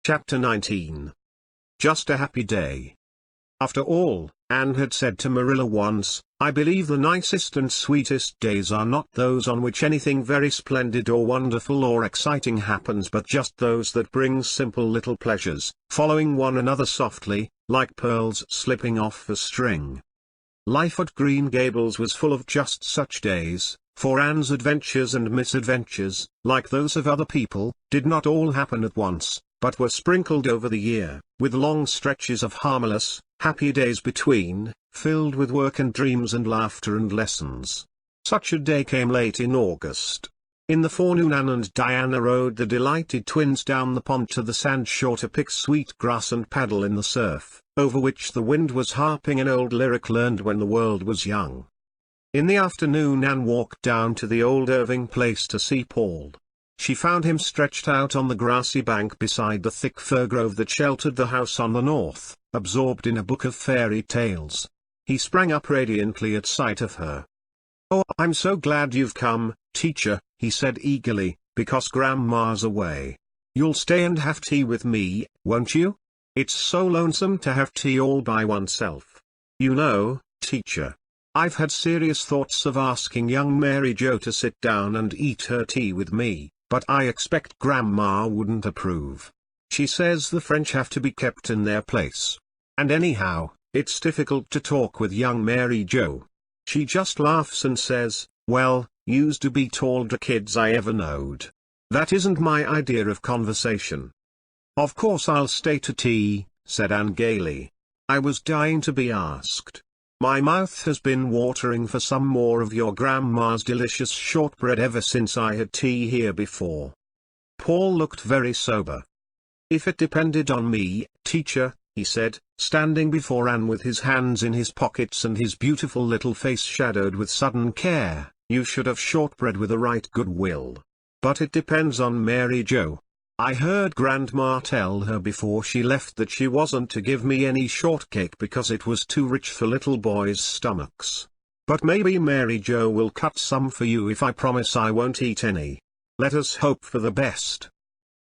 Chapter 19. Just a happy day. After all, Anne had said to Marilla once, I believe the nicest and sweetest days are not those on which anything very splendid or wonderful or exciting happens, but just those that bring simple little pleasures, following one another softly, like pearls slipping off a string. Life at Green Gables was full of just such days, for Anne's adventures and misadventures, like those of other people, did not all happen at once, but were sprinkled over the year, with long stretches of harmless, happy days between, filled with work and dreams and laughter and lessons. Such a day came late in August. In the forenoon Anne and Diana rowed the delighted twins down the pond to the sand shore to pick sweet grass and paddle in the surf, over which the wind was harping an old lyric learned when the world was young. In the afternoon Anne walked down to the old Irving place to see Paul. She found him stretched out on the grassy bank beside the thick fir grove that sheltered the house on the north, absorbed in a book of fairy tales. He sprang up radiantly at sight of her. "Oh, I'm so glad you've come, teacher," he said eagerly, "because Grandma's away. You'll stay and have tea with me, won't you? It's so lonesome to have tea all by oneself. You know, teacher, I've had serious thoughts of asking young Mary Jo to sit down and eat her tea with me, but I expect Grandma wouldn't approve. She says the French have to be kept in their place. And anyhow, it's difficult to talk with young Mary Jo. She just laughs and says, well, used to be tallder kids I ever knowed. That isn't my idea of conversation." "Of course I'll stay to tea," said Anne gaily. "I was dying to be asked. My mouth has been watering for some more of your grandma's delicious shortbread ever since I had tea here before." Paul looked very sober. "If it depended on me, teacher," he said, standing before Anne with his hands in his pockets and his beautiful little face shadowed with sudden care, "you should have shortbread with a right good will. But it depends on Mary Jo. I heard Grandma tell her before she left that she wasn't to give me any shortcake because it was too rich for little boys' stomachs. But maybe Mary Jo will cut some for you if I promise I won't eat any. Let us hope for the best."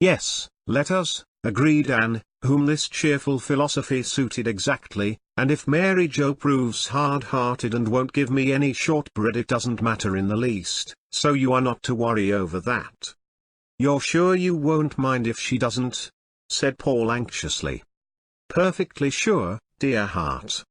"Yes, let us," agreed Anne, whom this cheerful philosophy suited exactly, "and if Mary Jo proves hard-hearted and won't give me any shortbread it doesn't matter in the least, so you are not to worry over that." "You're sure you won't mind if she doesn't?" said Paul anxiously. "Perfectly sure, dear heart."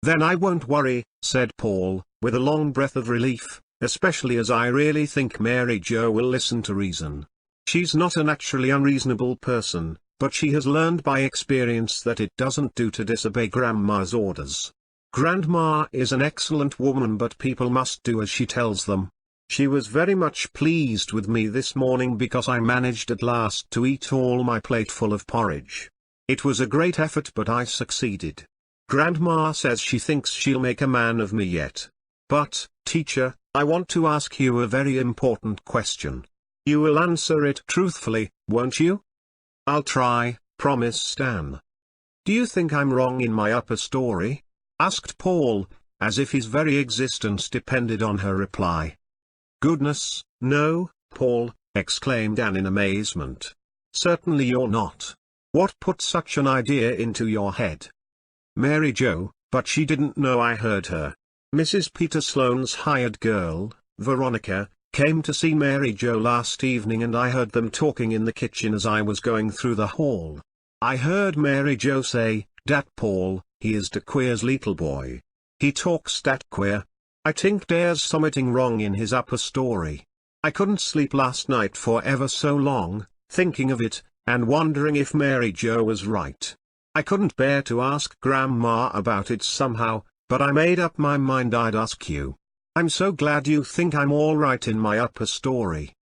"Then I won't worry," said Paul, with a long breath of relief, "especially as I really think Mary Jo will listen to reason. She's not a naturally unreasonable person, but she has learned by experience that it doesn't do to disobey Grandma's orders. Grandma is an excellent woman, but people must do as she tells them. She was very much pleased with me this morning because I managed at last to eat all my plateful of porridge. It was a great effort, but I succeeded. Grandma says she thinks she'll make a man of me yet. But, teacher, I want to ask you a very important question. You will answer it truthfully, won't you?" "I'll try," promised Anne. "Do you think I'm wrong in my upper story?" asked Paul, as if his very existence depended on her reply. "Goodness, no, Paul," exclaimed Anne in amazement. "Certainly you're not. What put such an idea into your head?" "Mary Jo, but she didn't know I heard her. Mrs. Peter Sloane's hired girl, Veronica, came to see Mary Jo last evening and I heard them talking in the kitchen as I was going through the hall. I heard Mary Jo say, 'Dat Paul, he is de queer's little boy. He talks dat queer. I think there's something wrong in his upper story.' I couldn't sleep last night for ever so long, thinking of it, and wondering if Mary Jo was right. I couldn't bear to ask Grandma about it somehow, but I made up my mind I'd ask you. I'm so glad you think I'm all right in my upper story."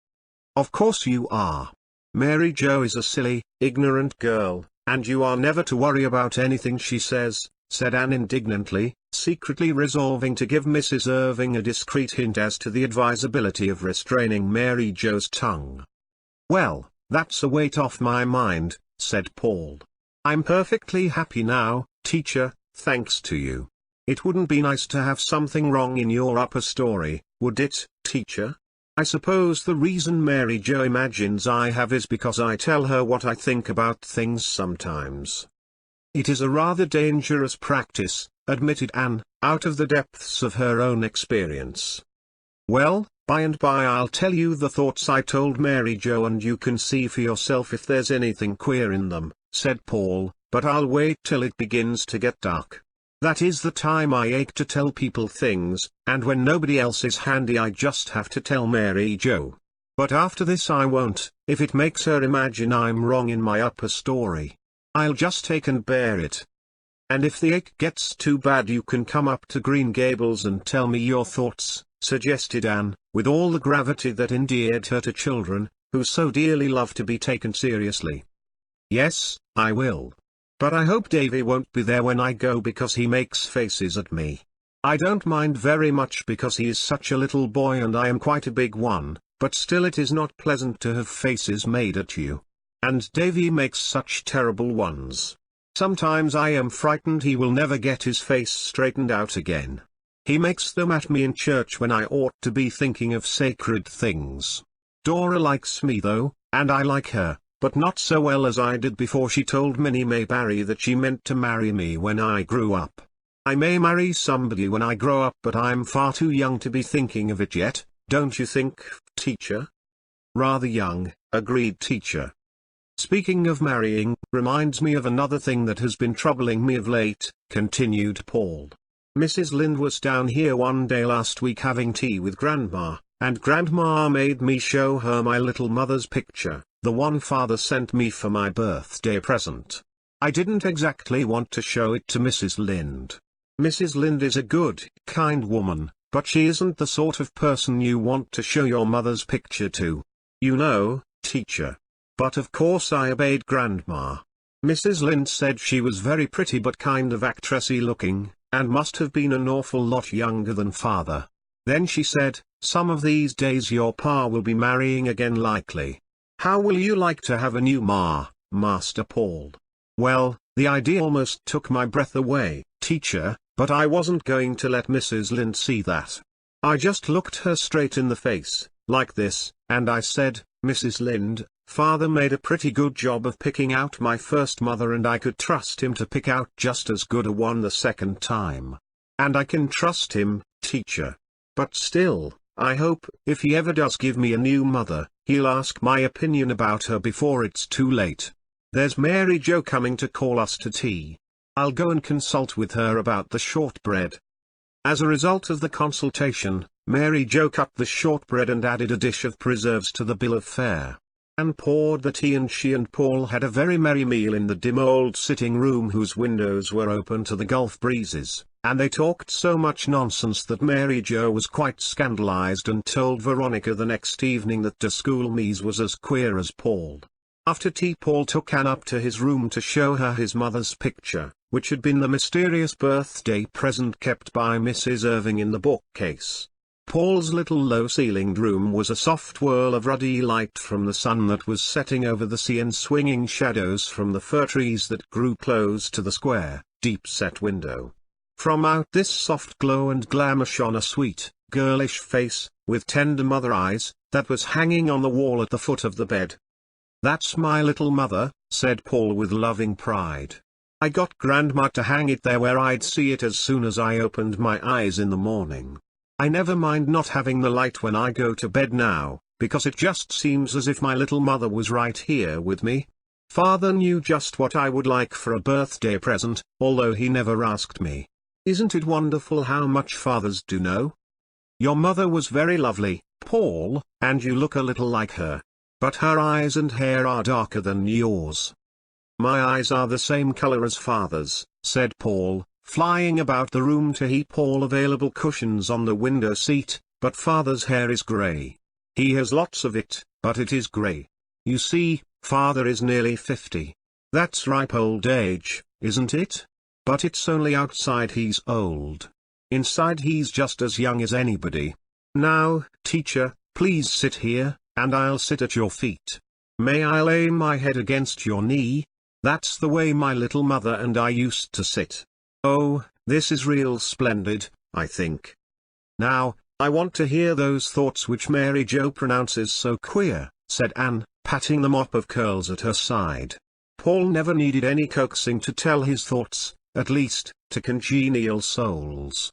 "Of course you are. Mary Jo is a silly, ignorant girl, and you are never to worry about anything she says," said Anne indignantly, secretly resolving to give Mrs. Irving a discreet hint as to the advisability of restraining Mary Jo's tongue. "Well, that's a weight off my mind," said Paul. "I'm perfectly happy now, teacher, thanks to you. It wouldn't be nice to have something wrong in your upper story, would it, teacher?" I suppose the reason Mary Jo imagines I have is because I tell her what I think about things sometimes. It is a rather dangerous practice, admitted Anne, out of the depths of her own experience. Well, by and by I'll tell you the thoughts I told Mary Jo and you can see for yourself if there's anything queer in them, said Paul, but I'll wait till it begins to get dark. That is the time I ache to tell people things, and when nobody else is handy I just have to tell Mary Jo. But after this I won't, if it makes her imagine I'm wrong in my upper story. I'll just take and bear it. And if the ache gets too bad you can come up to Green Gables and tell me your thoughts, suggested Anne, with all the gravity that endeared her to children, who so dearly love to be taken seriously. Yes, I will. But I hope Davy won't be there when I go because he makes faces at me. I don't mind very much because he is such a little boy and I am quite a big one, but still it is not pleasant to have faces made at you. And Davy makes such terrible ones. Sometimes I am frightened he will never get his face straightened out again. He makes them at me in church when I ought to be thinking of sacred things. Dora likes me though, and I like her, but not so well as I did before she told Minnie May Barry that she meant to marry me when I grew up. I may marry somebody when I grow up but I'm far too young to be thinking of it yet, don't you think, teacher? Rather young, agreed teacher. Speaking of marrying, reminds me of another thing that has been troubling me of late, continued Paul. Mrs. Lind was down here one day last week having tea with Grandma, and Grandma made me show her my little mother's picture, the one Father sent me for my birthday present. I didn't exactly want to show it to Mrs. Lind. Mrs. Lind is a good, kind woman, but she isn't the sort of person you want to show your mother's picture to. You know, teacher. But of course I obeyed Grandma. Mrs. Lind said she was very pretty but kind of actressy looking, and must have been an awful lot younger than Father. Then she said, some of these days your pa will be marrying again likely. How will you like to have a new ma, Master Paul? Well, the idea almost took my breath away, teacher, but I wasn't going to let Mrs. Lind see that. I just looked her straight in the face, like this, and I said, Mrs. Lind, Father made a pretty good job of picking out my first mother and I could trust him to pick out just as good a one the second time. And I can trust him, teacher. But still, I hope, if he ever does give me a new mother, he'll ask my opinion about her before it's too late. There's Mary Jo coming to call us to tea. I'll go and consult with her about the shortbread. As a result of the consultation, Mary Jo cut the shortbread and added a dish of preserves to the bill of fare. Anne poured the tea and she and Paul had a very merry meal in the dim old sitting room whose windows were open to the Gulf breezes, and they talked so much nonsense that Mary Jo was quite scandalized and told Veronica the next evening that de Schoolmees was as queer as Paul. After tea Paul took Anne up to his room to show her his mother's picture, which had been the mysterious birthday present kept by Mrs. Irving in the bookcase. Paul's little low-ceilinged room was a soft whirl of ruddy light from the sun that was setting over the sea and swinging shadows from the fir trees that grew close to the square, deep-set window. From out this soft glow and glamour shone a sweet, girlish face, with tender mother eyes, that was hanging on the wall at the foot of the bed. "That's my little mother," said Paul with loving pride. "I got Grandma to hang it there where I'd see it as soon as I opened my eyes in the morning. I never mind not having the light when I go to bed now, because it just seems as if my little mother was right here with me. Father knew just what I would like for a birthday present, although he never asked me. Isn't it wonderful how much fathers do know? Your mother was very lovely, Paul, and you look a little like her. But her eyes and hair are darker than yours." "My eyes are the same color as Father's," said Paul, flying about the room to heap all available cushions on the window seat, "but Father's hair is gray. He has lots of it, but it is gray. You see, Father is nearly 50. That's ripe old age, isn't it? But it's only outside he's old. Inside he's just as young as anybody. Now, teacher, please sit here, and I'll sit at your feet. May I lay my head against your knee? That's the way my little mother and I used to sit. Oh, this is real splendid, I think. Now, I want to hear those thoughts which Mary Jo pronounces so queer, said Anne, patting the mop of curls at her side. Paul never needed any coaxing to tell his thoughts, at least, to congenial souls.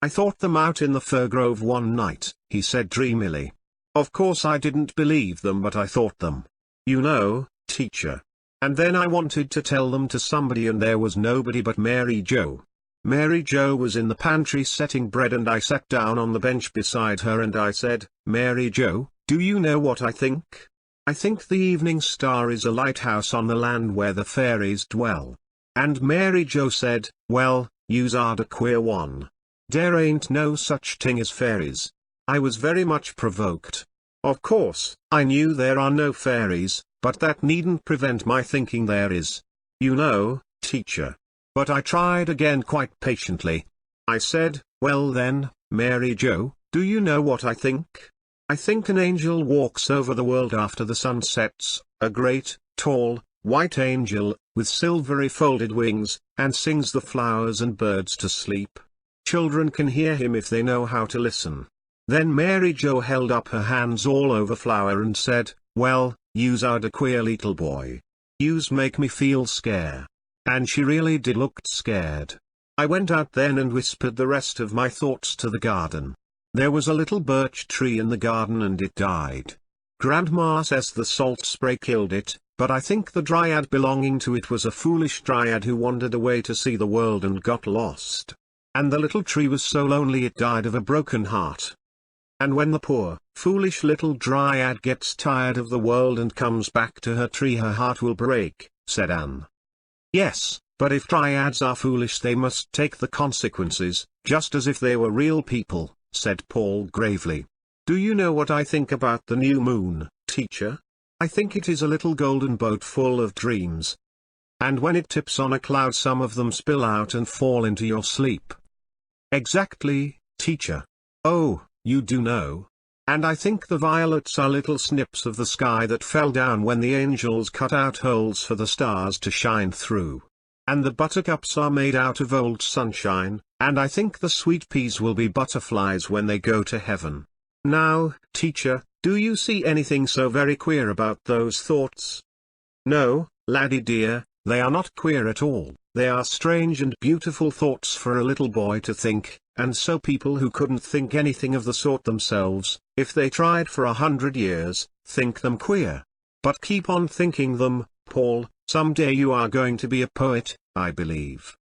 I thought them out in the fir grove one night, he said dreamily. Of course I didn't believe them, but I thought them. You know, teacher. And then I wanted to tell them to somebody, and there was nobody but Mary Jo. Mary Jo was in the pantry setting bread, and I sat down on the bench beside her and I said, Mary Jo, do you know what I think? I think the evening star is a lighthouse on the land where the fairies dwell. And Mary Jo said, well, you's are a queer one. There ain't no such thing as fairies. I was very much provoked. Of course, I knew there are no fairies, but that needn't prevent my thinking there is. You know, teacher. But I tried again quite patiently. I said, well then, Mary Jo, do you know what I think? I think an angel walks over the world after the sun sets, a great, tall, white angel, with silvery folded wings, and sings the flowers and birds to sleep. Children can hear him if they know how to listen. Then Mary Jo held up her hands all over flower and said, well, you's are a queer little boy. You's make me feel scare. And she really did looked scared. I went out then and whispered the rest of my thoughts to the garden. There was a little birch tree in the garden and it died. Grandma says the salt spray killed it, but I think the dryad belonging to it was a foolish dryad who wandered away to see the world and got lost. And the little tree was so lonely it died of a broken heart. And when the poor, foolish little dryad gets tired of the world and comes back to her tree, her heart will break, said Anne. Yes, but if dryads are foolish they must take the consequences, just as if they were real people, said Paul gravely. Do you know what I think about the new moon, teacher? I think it is a little golden boat full of dreams. And when it tips on a cloud some of them spill out and fall into your sleep. Exactly, teacher. Oh, you do know. And I think the violets are little snips of the sky that fell down when the angels cut out holes for the stars to shine through. And the buttercups are made out of old sunshine, and I think the sweet peas will be butterflies when they go to heaven. Now, teacher, do you see anything so very queer about those thoughts? No, laddie dear, they are not queer at all. They are strange and beautiful thoughts for a little boy to think, and so people who couldn't think anything of the sort themselves, if they tried for 100 years, think them queer. But keep on thinking them, Paul, someday you are going to be a poet, I believe.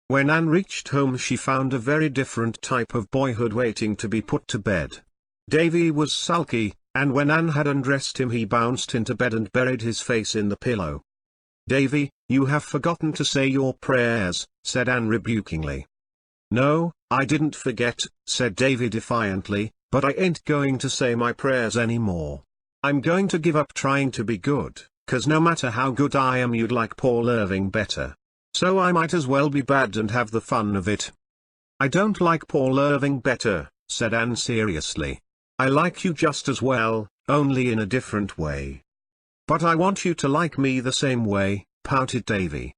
When Anne reached home she found a very different type of boyhood waiting to be put to bed. Davy was sulky, and when Anne had undressed him he bounced into bed and buried his face in the pillow. Davy, you have forgotten to say your prayers, said Anne rebukingly. No, I didn't forget, said Davy defiantly, but I ain't going to say my prayers anymore. I'm going to give up trying to be good, 'cause no matter how good I am you'd like Paul Irving better. So I might as well be bad and have the fun of it. I don't like Paul Irving better, said Anne seriously. I like you just as well, only in a different way. But I want you to like me the same way, pouted Davy.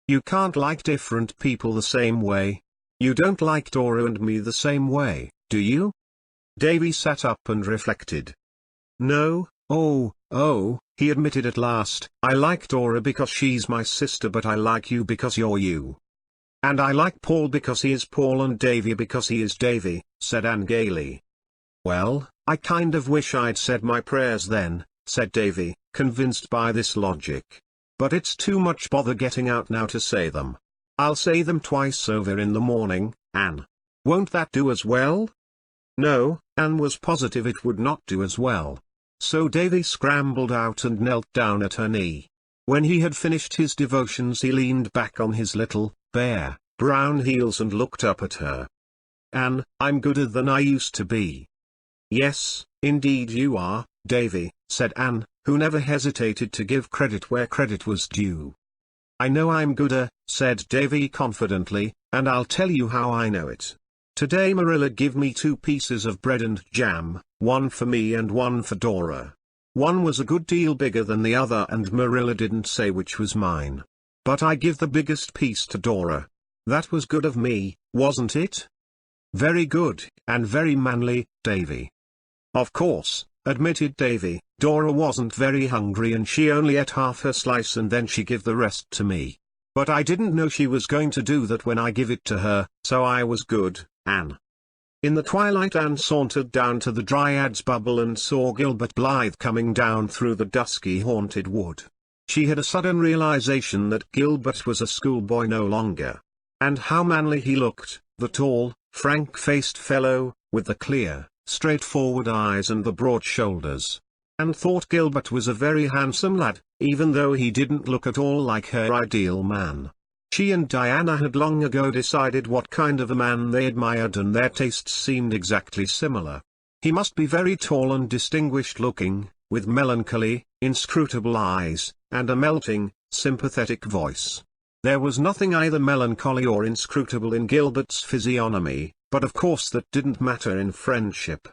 You can't like different people the same way. You don't like Dora and me the same way, do you? Davy sat up and reflected. No, oh, he admitted at last, I like Dora because she's my sister, but I like you because you're you. And I like Paul because he is Paul and Davy because he is Davy, said Anne gaily. Well, I kind of wish I'd said my prayers then, said Davy, convinced by this logic. But it's too much bother getting out now to say them. I'll say them twice over in the morning, Anne. Won't that do as well? No, Anne was positive it would not do as well. So Davy scrambled out and knelt down at her knee. When he had finished his devotions he leaned back on his little, bare, brown heels and looked up at her. Anne, I'm gooder than I used to be. Yes, indeed you are, Davy, said Anne, who never hesitated to give credit where credit was due. I know I'm gooder, said Davy confidently, and I'll tell you how I know it. Today Marilla give me 2 pieces of bread and jam, one for me and one for Dora. One was a good deal bigger than the other and Marilla didn't say which was mine. But I give the biggest piece to Dora. That was good of me, wasn't it? Very good, and very manly, Davy. Of course, admitted Davy. Dora wasn't very hungry and she only ate half her slice and then she gave the rest to me. But I didn't know she was going to do that when I give it to her, so I was good, Anne. In the twilight Anne sauntered down to the Dryad's Bubble and saw Gilbert Blythe coming down through the dusky haunted wood. She had a sudden realization that Gilbert was a schoolboy no longer. And how manly he looked, the tall, frank-faced fellow, with the clear, straightforward eyes and the broad shoulders. Anne thought Gilbert was a very handsome lad, even though he didn't look at all like her ideal man. She and Diana had long ago decided what kind of a man they admired and their tastes seemed exactly similar. He must be very tall and distinguished looking, with melancholy, inscrutable eyes, and a melting, sympathetic voice. There was nothing either melancholy or inscrutable in Gilbert's physiognomy, but of course that didn't matter in friendship.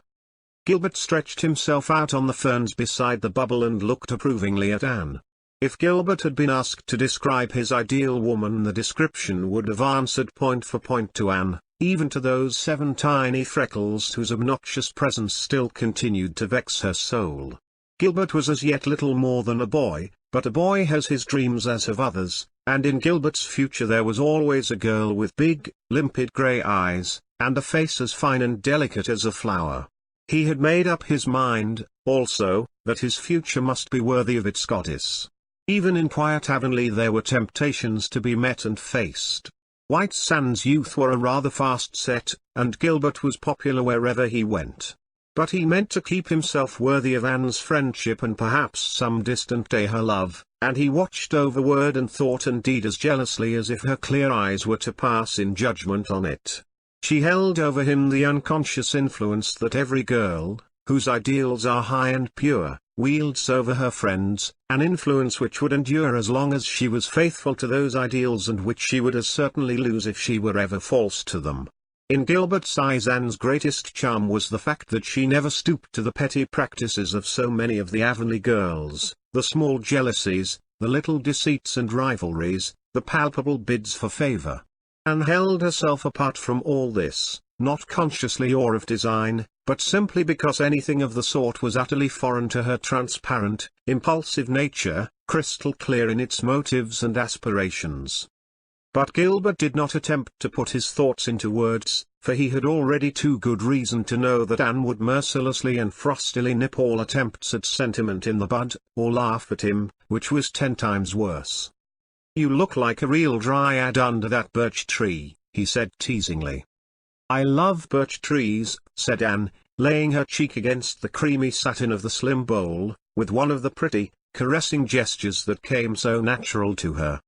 Gilbert stretched himself out on the ferns beside the bubble and looked approvingly at Anne. If Gilbert had been asked to describe his ideal woman, the description would have answered point for point to Anne, even to those 7 tiny freckles whose obnoxious presence still continued to vex her soul. Gilbert was as yet little more than a boy, but a boy has his dreams as have others, and in Gilbert's future there was always a girl with big, limpid grey eyes, and a face as fine and delicate as a flower. He had made up his mind, also, that his future must be worthy of its goddess. Even in quiet Avonlea there were temptations to be met and faced. White Sands youth were a rather fast set, and Gilbert was popular wherever he went. But he meant to keep himself worthy of Anne's friendship and perhaps some distant day her love, and he watched over word and thought and deed as jealously as if her clear eyes were to pass in judgment on it. She held over him the unconscious influence that every girl, whose ideals are high and pure, wields over her friends, an influence which would endure as long as she was faithful to those ideals and which she would as certainly lose if she were ever false to them. In Gilbert's eyes Anne's greatest charm was the fact that she never stooped to the petty practices of so many of the Avonlea girls, the small jealousies, the little deceits and rivalries, the palpable bids for favor. Anne held herself apart from all this, not consciously or of design, but simply because anything of the sort was utterly foreign to her transparent, impulsive nature, crystal clear in its motives and aspirations. But Gilbert did not attempt to put his thoughts into words, for he had already too good reason to know that Anne would mercilessly and frostily nip all attempts at sentiment in the bud, or laugh at him, which was 10 times worse. "You look like a real dryad under that birch tree," he said teasingly. "I love birch trees," said Anne, laying her cheek against the creamy satin of the slim bole, with one of the pretty, caressing gestures that came so natural to her.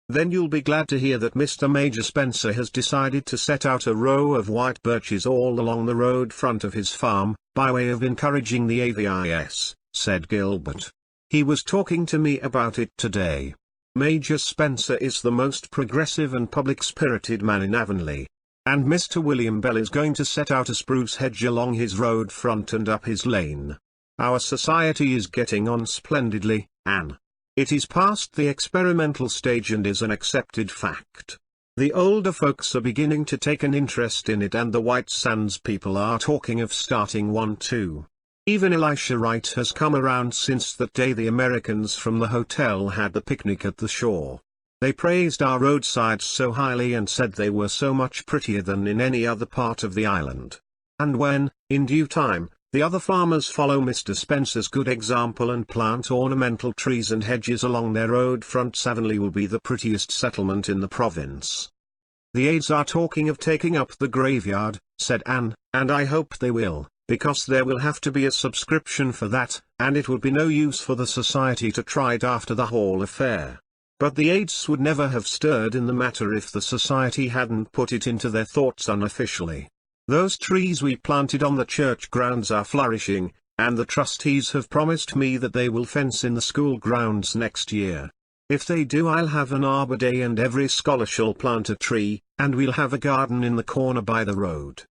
"Then you'll be glad to hear that Mr. Major Spencer has decided to set out a row of white birches all along the road front of his farm, by way of encouraging the avis," said Gilbert. "He was talking to me about it today. Major Spencer is the most progressive and public-spirited man in Avonlea. And Mr. William Bell is going to set out a spruce hedge along his road front and up his lane. Our society is getting on splendidly, Anne. It is past the experimental stage and is an accepted fact. The older folks are beginning to take an interest in it and the White Sands people are talking of starting one too. Even Elisha Wright has come around since that day the Americans from the hotel had the picnic at the shore. They praised our roadsides so highly and said they were so much prettier than in any other part of the island. And when, in due time, the other farmers follow Mr. Spencer's good example and plant ornamental trees and hedges along their road fronts, Avonlea will be the prettiest settlement in the province." "The aides are talking of taking up the graveyard," said Anne, "and I hope they will, because there will have to be a subscription for that, and it would be no use for the society to try it after the Hall affair. But the aides would never have stirred in the matter if the society hadn't put it into their thoughts unofficially. Those trees we planted on the church grounds are flourishing, and the trustees have promised me that they will fence in the school grounds next year. If they do, I'll have an arbor day and every scholar shall plant a tree, and we'll have a garden in the corner by the road.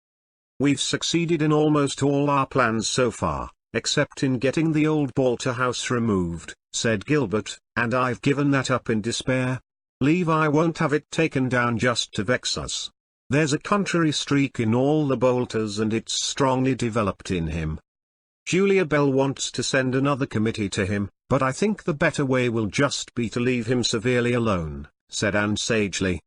We've succeeded in almost all our plans so far, except in getting the old Bolter house removed," said Gilbert, "and I've given that up in despair. Levi won't have it taken down just to vex us. There's a contrary streak in all the bolters and it's strongly developed in him. Julia Bell wants to send another committee to him, but I think the better way will just be to leave him severely alone, said Anne sagely.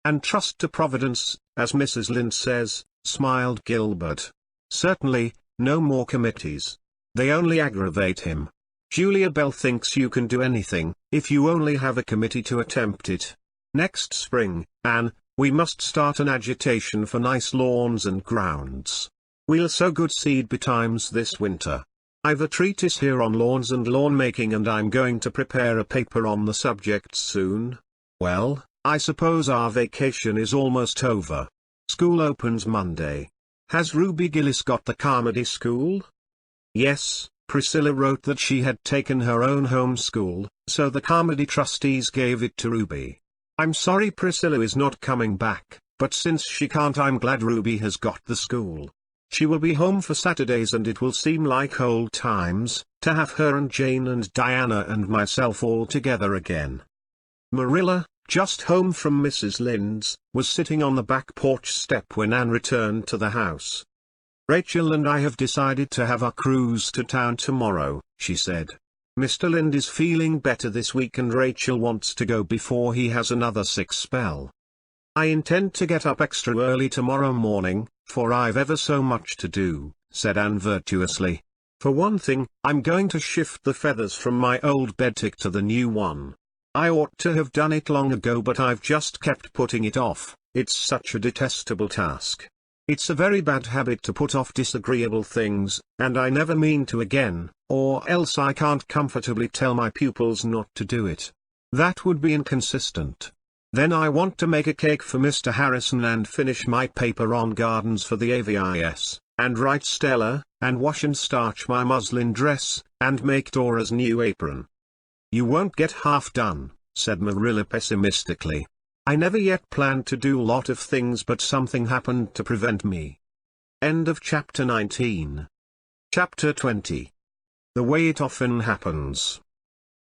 And trust to Providence, as Mrs. Lynde says, smiled Gilbert. Certainly, no more committees. They only aggravate him. Julia Bell thinks you can do anything, if you only have a committee to attempt it. Next spring, Anne, we must start an agitation for nice lawns and grounds. We'll sow good seed betimes this winter. I've a treatise here on lawns and lawn making and I'm going to prepare a paper on the subject soon. Well, I suppose our vacation is almost over. School opens Monday. Has Ruby Gillis got the Carmody school? Yes, Priscilla wrote that she had taken her own home school, so the Carmody trustees gave it to Ruby. I'm sorry Priscilla is not coming back, but since she can't I'm glad Ruby has got the school. She will be home for Saturdays and it will seem like old times, to have her and Jane and Diana and myself all together again. Marilla, just home from Mrs. Lynde's, was sitting on the back porch step when Anne returned to the house. Rachel and I have decided to have our cruise to town tomorrow, she said. Mr. Lynde is feeling better this week and Rachel wants to go before he has another sick spell. I intend to get up extra early tomorrow morning, for I've ever so much to do, said Anne virtuously. For one thing, I'm going to shift the feathers from my old bedtick to the new one. I ought to have done it long ago but I've just kept putting it off, it's such a detestable task. It's a very bad habit to put off disagreeable things, and I never mean to again, or else I can't comfortably tell my pupils not to do it. That would be inconsistent. Then I want to make a cake for Mr. Harrison and finish my paper on gardens for the AVIS, and write Stella, and wash and starch my muslin dress, and make Dora's new apron. You won't get half done, said Marilla pessimistically. I never yet planned to do a lot of things but something happened to prevent me. End of chapter 19. Chapter 20. The way it often happens.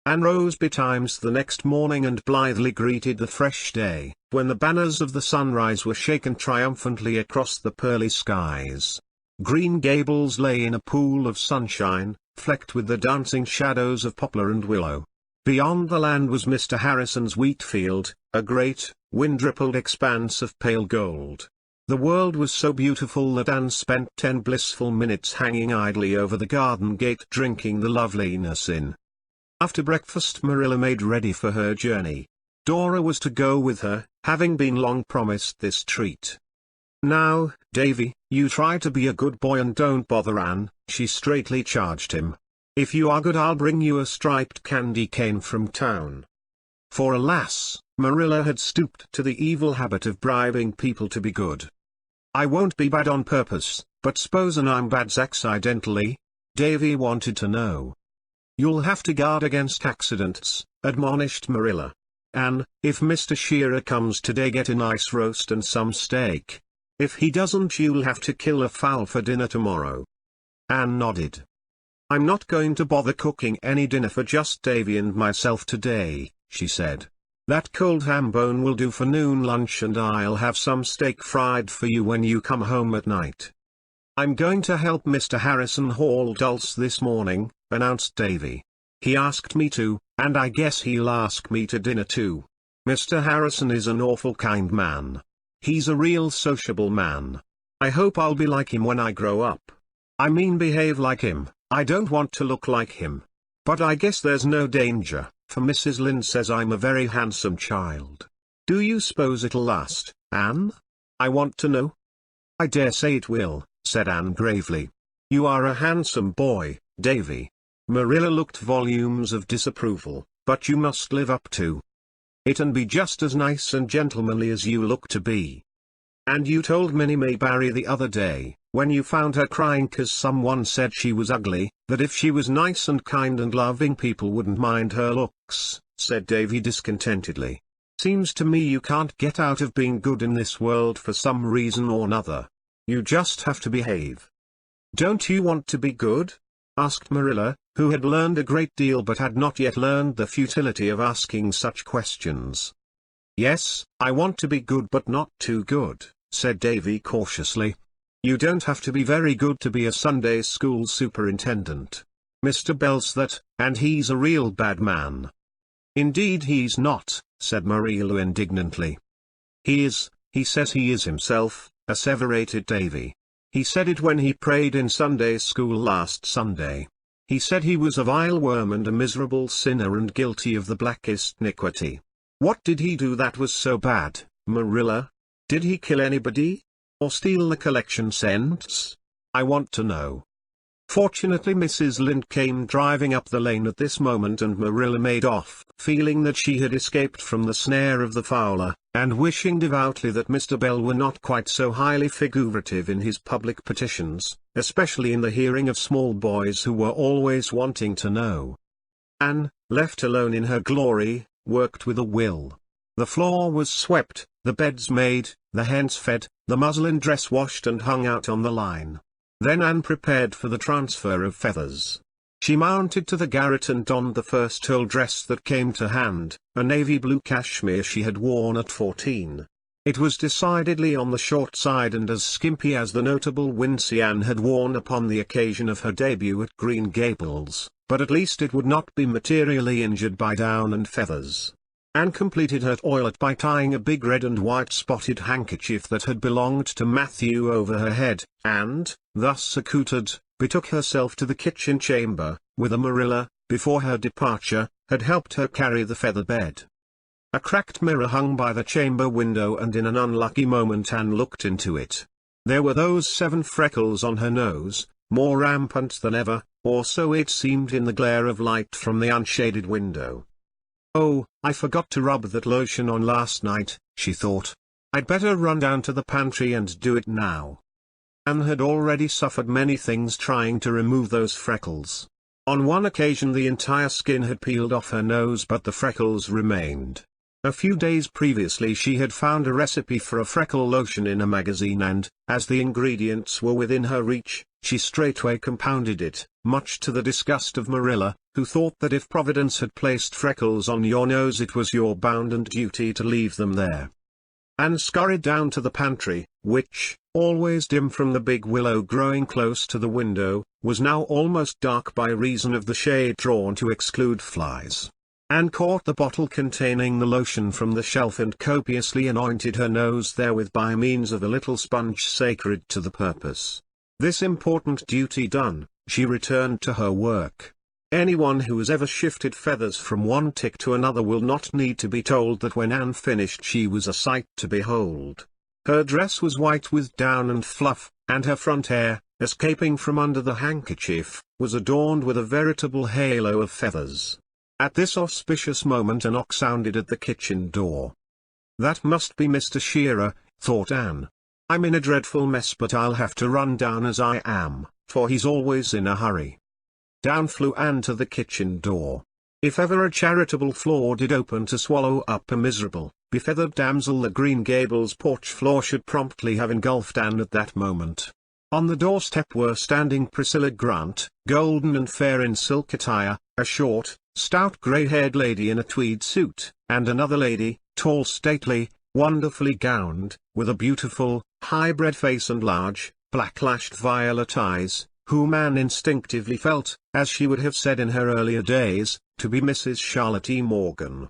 Anne rose betimes the next morning and blithely greeted the fresh day, when the banners of the sunrise were shaken triumphantly across the pearly skies. Green Gables lay in a pool of sunshine, flecked with the dancing shadows of poplar and willow. Beyond the land was Mr. Harrison's wheat field, a great, wind-rippled expanse of pale gold. The world was so beautiful that Anne spent 10 blissful minutes hanging idly over the garden gate drinking the loveliness in. After breakfast Marilla made ready for her journey. Dora was to go with her, having been long promised this treat. Now, Davy, you try to be a good boy and don't bother Anne, she straightly charged him. If you are good I'll bring you a striped candy cane from town. For alas, Marilla had stooped to the evil habit of bribing people to be good. I won't be bad on purpose, but s'posen I'm bad accidentally? Davy wanted to know. You'll have to guard against accidents, admonished Marilla. Anne, if Mr. Shearer comes today get a nice roast and some steak. If he doesn't you'll have to kill a fowl for dinner tomorrow. Anne nodded. I'm not going to bother cooking any dinner for just Davy and myself today, she said. That cold ham bone will do for noon lunch and I'll have some steak fried for you when you come home at night. I'm going to help Mr. Harrison haul dolls this morning, announced Davy. He asked me to, and I guess he'll ask me to dinner too. Mr. Harrison is an awful kind man. He's a real sociable man. I hope I'll be like him when I grow up. I mean behave like him. I don't want to look like him. But I guess there's no danger, for Mrs. Lynde says I'm a very handsome child. Do you suppose it'll last, Anne? I want to know. I dare say it will, said Anne gravely. You are a handsome boy, Davy. Marilla looked volumes of disapproval, but you must live up to it and be just as nice and gentlemanly as you look to be. And you told Minnie Mayberry the other day, when you found her crying 'cause someone said she was ugly, that if she was nice and kind and loving people wouldn't mind her looks, said Davy discontentedly. Seems to me you can't get out of being good in this world for some reason or another. You just have to behave. Don't you want to be good? Asked Marilla, who had learned a great deal but had not yet learned the futility of asking such questions. Yes, I want to be good but not too good, said Davy cautiously. "You don't have to be very good to be a Sunday school superintendent. Mr. Bell's that, and he's a real bad man." "Indeed he's not," said Marilla indignantly. "He is, he says he is himself," asseverated Davy. "He said it when he prayed in Sunday school last Sunday. He said he was a vile worm and a miserable sinner and guilty of the blackest iniquity." "What did he do that was so bad, Marilla? Did he kill anybody? Or steal the collection cents? I want to know." Fortunately Mrs. Lynde came driving up the lane at this moment, and Marilla made off, feeling that she had escaped from the snare of the fowler, and wishing devoutly that Mr. Bell were not quite so highly figurative in his public petitions, especially in the hearing of small boys who were always wanting to know. Anne, left alone in her glory, worked with a will. The floor was swept, the beds made, the hens fed, the muslin dress washed and hung out on the line. Then Anne prepared for the transfer of feathers. She mounted to the garret and donned the first tulle dress that came to hand, a navy blue cashmere she had worn at 14. It was decidedly on the short side and as skimpy as the notable wincey Anne had worn upon the occasion of her debut at Green Gables, but at least it would not be materially injured by down and feathers. Anne completed her toilet by tying a big red and white spotted handkerchief that had belonged to Matthew over her head, and, thus accoutred, betook herself to the kitchen chamber, whither Marilla, before her departure, had helped her carry the feather bed. A cracked mirror hung by the chamber window, and in an unlucky moment Anne looked into it. There were those 7 freckles on her nose, more rampant than ever, or so it seemed in the glare of light from the unshaded window. "Oh, I forgot to rub that lotion on last night," she thought. "I'd better run down to the pantry and do it now." Anne had already suffered many things trying to remove those freckles. On one occasion the entire skin had peeled off her nose, but the freckles remained. A few days previously she had found a recipe for a freckle lotion in a magazine, and, as the ingredients were within her reach, she straightway compounded it, much to the disgust of Marilla, who thought that if Providence had placed freckles on your nose it was your bounden duty to leave them there. Anne scurried down to the pantry, which, always dim from the big willow growing close to the window, was now almost dark by reason of the shade drawn to exclude flies. Anne caught the bottle containing the lotion from the shelf and copiously anointed her nose therewith by means of a little sponge sacred to the purpose. This important duty done, she returned to her work. Anyone who has ever shifted feathers from one tick to another will not need to be told that when Anne finished she was a sight to behold. Her dress was white with down and fluff, and her front hair, escaping from under the handkerchief, was adorned with a veritable halo of feathers. At this auspicious moment a knock sounded at the kitchen door. "That must be Mr. Shearer," thought Anne. "I'm in a dreadful mess, but I'll have to run down as I am, for he's always in a hurry." Down flew Anne to the kitchen door. If ever a charitable floor did open to swallow up a miserable, befeathered damsel, the Green Gables porch floor should promptly have engulfed Anne at that moment. On the doorstep were standing Priscilla Grant, golden and fair in silk attire, a short, stout grey-haired lady in a tweed suit, and another lady, tall, stately, wonderfully gowned, with a beautiful, high-bred face and large, black-lashed violet eyes, whom Anne instinctively felt, as she would have said in her earlier days, to be Mrs. Charlotte E. Morgan.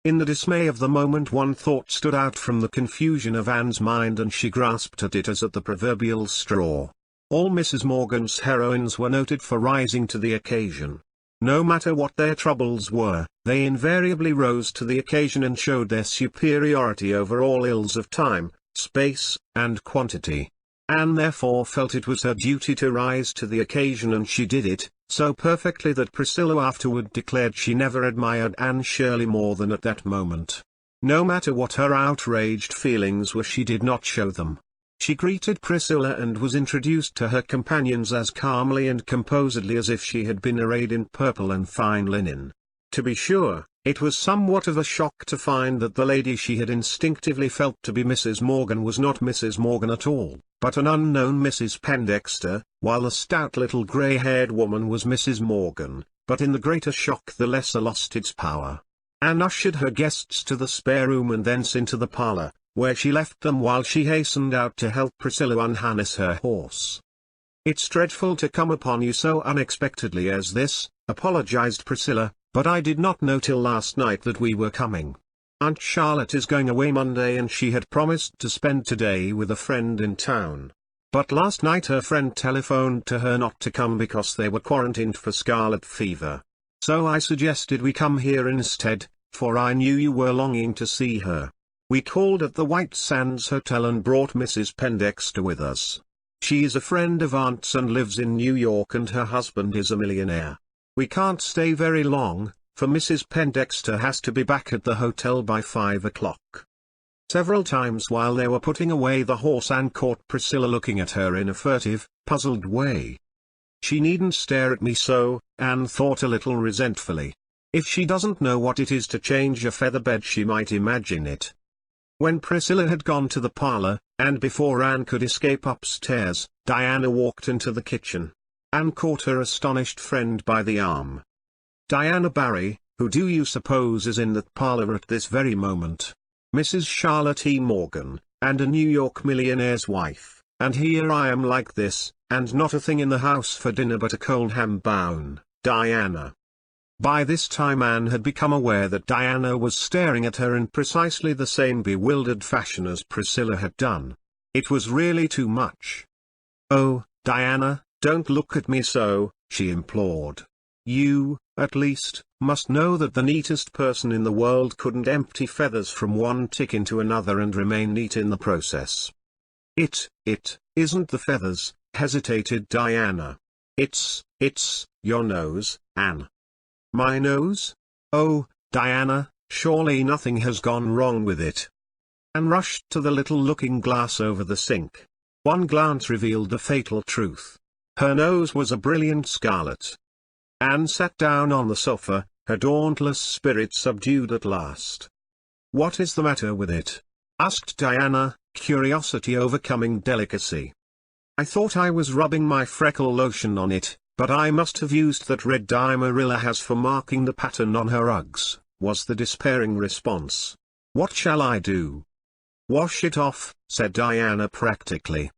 In the dismay of the moment one thought stood out from the confusion of Anne's mind, and she grasped at it as at the proverbial straw. All Mrs. Morgan's heroines were noted for rising to the occasion. No matter what their troubles were, they invariably rose to the occasion and showed their superiority over all ills of time, space, and quantity. Anne therefore felt it was her duty to rise to the occasion, and she did it, so perfectly that Priscilla afterward declared she never admired Anne Shirley more than at that moment. No matter what her outraged feelings were, she did not show them. She greeted Priscilla and was introduced to her companions as calmly and composedly as if she had been arrayed in purple and fine linen. To be sure, it was somewhat of a shock to find that the lady she had instinctively felt to be Mrs. Morgan was not Mrs. Morgan at all, but an unknown Mrs. Pendexter, while the stout little grey-haired woman was Mrs. Morgan, but in the greater shock the lesser lost its power. Anne ushered her guests to the spare room and thence into the parlour, where she left them while she hastened out to help Priscilla unharness her horse. "It's dreadful to come upon you so unexpectedly as this," apologized Priscilla, "but I did not know till last night that we were coming. Aunt Charlotte is going away Monday and she had promised to spend today with a friend in town. But last night her friend telephoned to her not to come because they were quarantined for scarlet fever. So I suggested we come here instead, for I knew you were longing to see her. We called at the White Sands Hotel and brought Mrs. Pendexter with us. She is a friend of Aunt's and lives in New York and her husband is a millionaire. We can't stay very long, for Mrs. Pendexter has to be back at the hotel by 5 o'clock." Several times while they were putting away the horse Anne caught Priscilla looking at her in a furtive, puzzled way. "She needn't stare at me so," Anne thought a little resentfully. "If she doesn't know what it is to change a feather bed she might imagine it." When Priscilla had gone to the parlor, and before Anne could escape upstairs, Diana walked into the kitchen. Anne caught her astonished friend by the arm. "Diana Barry, who do you suppose is in that parlor at this very moment? Mrs. Charlotte E. Morgan, and a New York millionaire's wife, and here I am like this, and not a thing in the house for dinner but a cold ham bone, Diana." By this time Anne had become aware that Diana was staring at her in precisely the same bewildered fashion as Priscilla had done. It was really too much. "Oh, Diana, don't look at me so," she implored. "You, at least, must know that the neatest person in the world couldn't empty feathers from one tick into another and remain neat in the process." It isn't the feathers," hesitated Diana. It's your nose, Anne." "My nose? Oh, Diana, surely nothing has gone wrong with it." Anne rushed to the little looking glass over the sink. One glance revealed the fatal truth. Her nose was a brilliant scarlet. Anne sat down on the sofa, her dauntless spirit subdued at last. "What is the matter with it?" asked Diana, curiosity overcoming delicacy. "I thought I was rubbing my freckle lotion on it, but I must have used that red dye Marilla has for marking the pattern on her rugs," was the despairing response. "What shall I do?" "Wash it off," said Diana practically.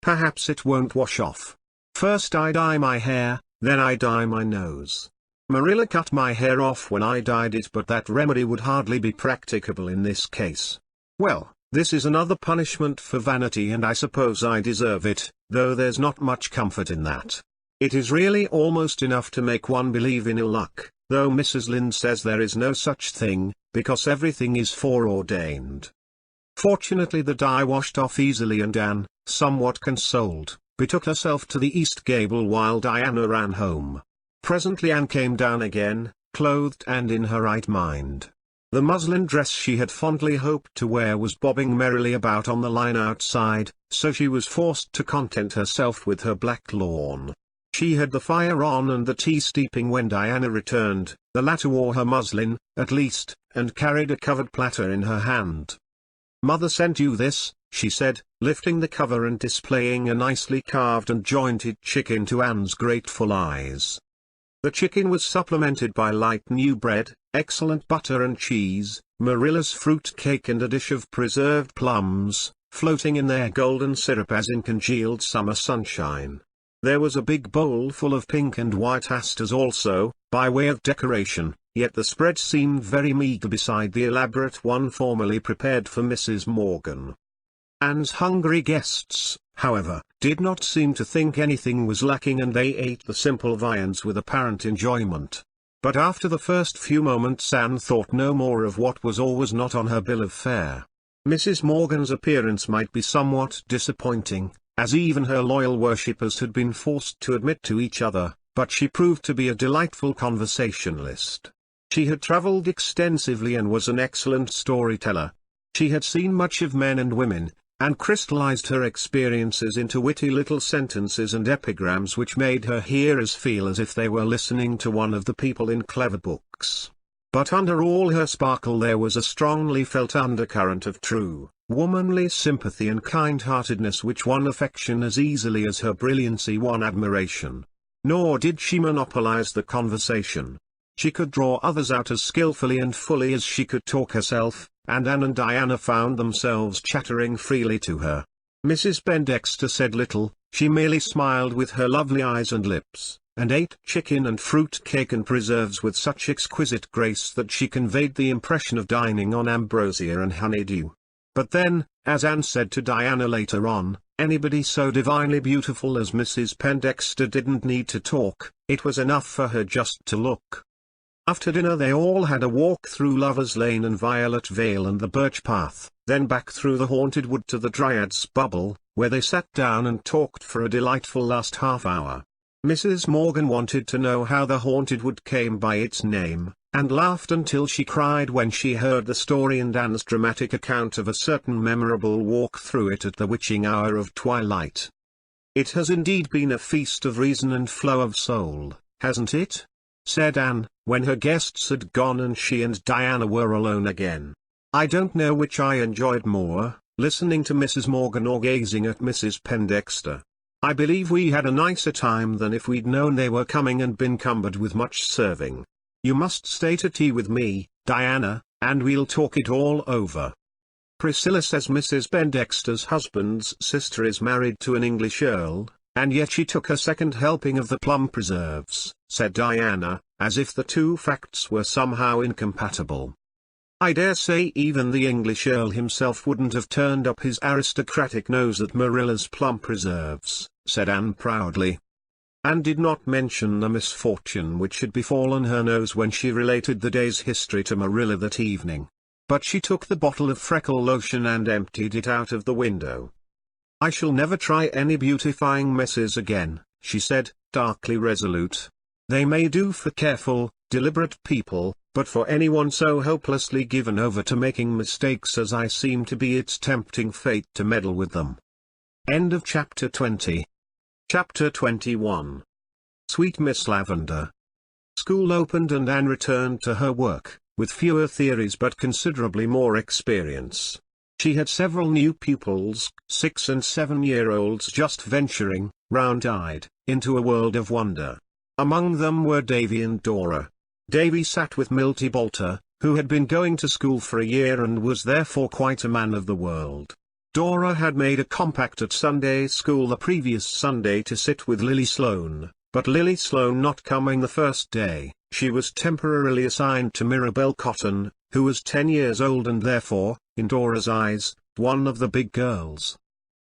"Perhaps it won't wash off. First I dye my hair, then I dye my nose. Marilla cut my hair off when I dyed it, but that remedy would hardly be practicable in this case. Well, this is another punishment for vanity and I suppose I deserve it, though there's not much comfort in that. It is really almost enough to make one believe in ill luck, though Mrs. Lynde says there is no such thing, because everything is foreordained." Fortunately the dye washed off easily and Anne, somewhat consoled, betook herself to the east gable while Diana ran home. Presently Anne came down again, clothed and in her right mind. The muslin dress she had fondly hoped to wear was bobbing merrily about on the line outside, so she was forced to content herself with her black lawn. She had the fire on and the tea steeping when Diana returned. The latter wore her muslin, at least, and carried a covered platter in her hand. "Mother sent you this," she said, lifting the cover and displaying a nicely carved and jointed chicken to Anne's grateful eyes. The chicken was supplemented by light new bread, excellent butter and cheese, Marilla's fruit cake and a dish of preserved plums, floating in their golden syrup as in congealed summer sunshine. There was a big bowl full of pink and white asters also, by way of decoration, yet the spread seemed very meager beside the elaborate one formerly prepared for Mrs. Morgan. Anne's hungry guests, however, did not seem to think anything was lacking and they ate the simple viands with apparent enjoyment. But after the first few moments Anne thought no more of what was or was not on her bill of fare. Mrs. Morgan's appearance might be somewhat disappointing, as even her loyal worshippers had been forced to admit to each other, but she proved to be a delightful conversationalist. She had traveled extensively and was an excellent storyteller. She had seen much of men and women, and crystallized her experiences into witty little sentences and epigrams which made her hearers feel as if they were listening to one of the people in clever books. But under all her sparkle there was a strongly felt undercurrent of true, womanly sympathy and kind-heartedness which won affection as easily as her brilliancy won admiration. Nor did she monopolize the conversation. She could draw others out as skillfully and fully as she could talk herself, and Anne and Diana found themselves chattering freely to her. Mrs. Pendexter said little, she merely smiled with her lovely eyes and lips, and ate chicken and fruit cake and preserves with such exquisite grace that she conveyed the impression of dining on ambrosia and honeydew. But then, as Anne said to Diana later on, anybody so divinely beautiful as Mrs. Pendexter didn't need to talk, it was enough for her just to look. After dinner they all had a walk through Lover's Lane and Violet Vale and the Birch Path, then back through the haunted wood to the Dryad's Bubble, where they sat down and talked for a delightful last half hour. Mrs. Morgan wanted to know how the haunted wood came by its name, and laughed until she cried when she heard the story and Anne's dramatic account of a certain memorable walk through it at the witching hour of twilight. "It has indeed been a feast of reason and flow of soul, hasn't it?" said Anne, when her guests had gone and she and Diana were alone again. "I don't know which I enjoyed more, listening to Mrs. Morgan or gazing at Mrs. Pendexter. I believe we had a nicer time than if we'd known they were coming and been cumbered with much serving. You must stay to tea with me, Diana, and we'll talk it all over." "Priscilla says Mrs. Pendexter's husband's sister is married to an English earl, and yet she took a second helping of the plum preserves," said Diana, as if the two facts were somehow incompatible. "I dare say even the English earl himself wouldn't have turned up his aristocratic nose at Marilla's plum preserves," said Anne proudly. Anne did not mention the misfortune which had befallen her nose when she related the day's history to Marilla that evening. But she took the bottle of freckle lotion and emptied it out of the window. "I shall never try any beautifying messes again," she said, darkly resolute. "They may do for careful, deliberate people, but for anyone so hopelessly given over to making mistakes as I seem to be, it's tempting fate to meddle with them." End of chapter 20. Chapter 21. Sweet Miss Lavender. School opened and Anne returned to her work, with fewer theories but considerably more experience. She had several new pupils, 6- and 7-year-olds just venturing, round-eyed, into a world of wonder. Among them were Davy and Dora. Davy sat with Milty Boulter, who had been going to school for a year and was therefore quite a man of the world. Dora had made a compact at Sunday school the previous Sunday to sit with Lily Sloane, but Lily Sloane not coming the first day, she was temporarily assigned to Mirabel Cotton, who was 10 years old and therefore, in Dora's eyes, one of the big girls.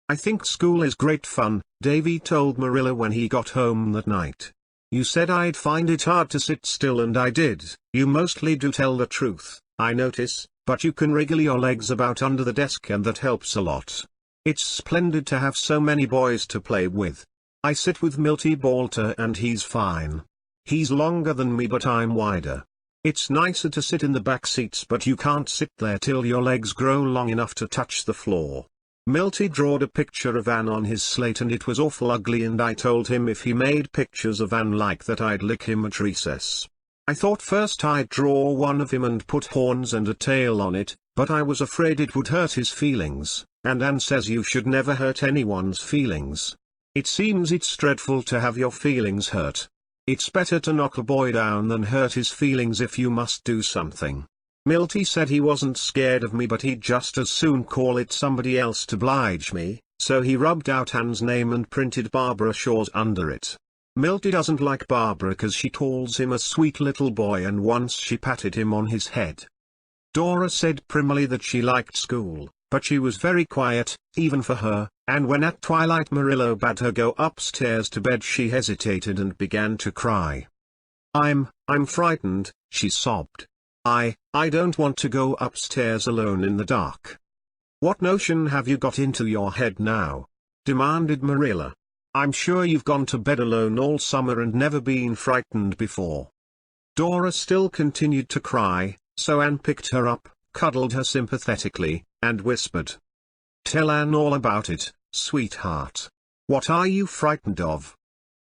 "I think school is great fun," Davy told Marilla when he got home that night. "You said I'd find it hard to sit still and I did. You mostly do tell the truth, I notice, but you can wriggle your legs about under the desk and that helps a lot. It's splendid to have so many boys to play with. I sit with Milty Boulter and he's fine. He's longer than me but I'm wider. It's nicer to sit in the back seats but you can't sit there till your legs grow long enough to touch the floor. Milty drawed a picture of Anne on his slate and it was awful ugly and I told him if he made pictures of Anne like that I'd lick him at recess. I thought first I'd draw one of him and put horns and a tail on it, but I was afraid it would hurt his feelings, and Anne says you should never hurt anyone's feelings. It seems it's dreadful to have your feelings hurt. It's better to knock a boy down than hurt his feelings if you must do something. Milty said he wasn't scared of me but he'd just as soon call it somebody else to oblige me, so he rubbed out Anne's name and printed Barbara Shaw's under it. Milty doesn't like Barbara 'cause she calls him a sweet little boy and once she patted him on his head. Dora said primly that she liked school, but she was very quiet, even for her, and when at twilight Marilla bade her go upstairs to bed she hesitated and began to cry. I'm frightened," she sobbed. I don't want to go upstairs alone in the dark." "What notion have you got into your head now?" demanded Marilla. "I'm sure you've gone to bed alone all summer and never been frightened before." Dora still continued to cry, so Anne picked her up, cuddled her sympathetically, and whispered, "Tell Anne all about it, sweetheart. What are you frightened of?"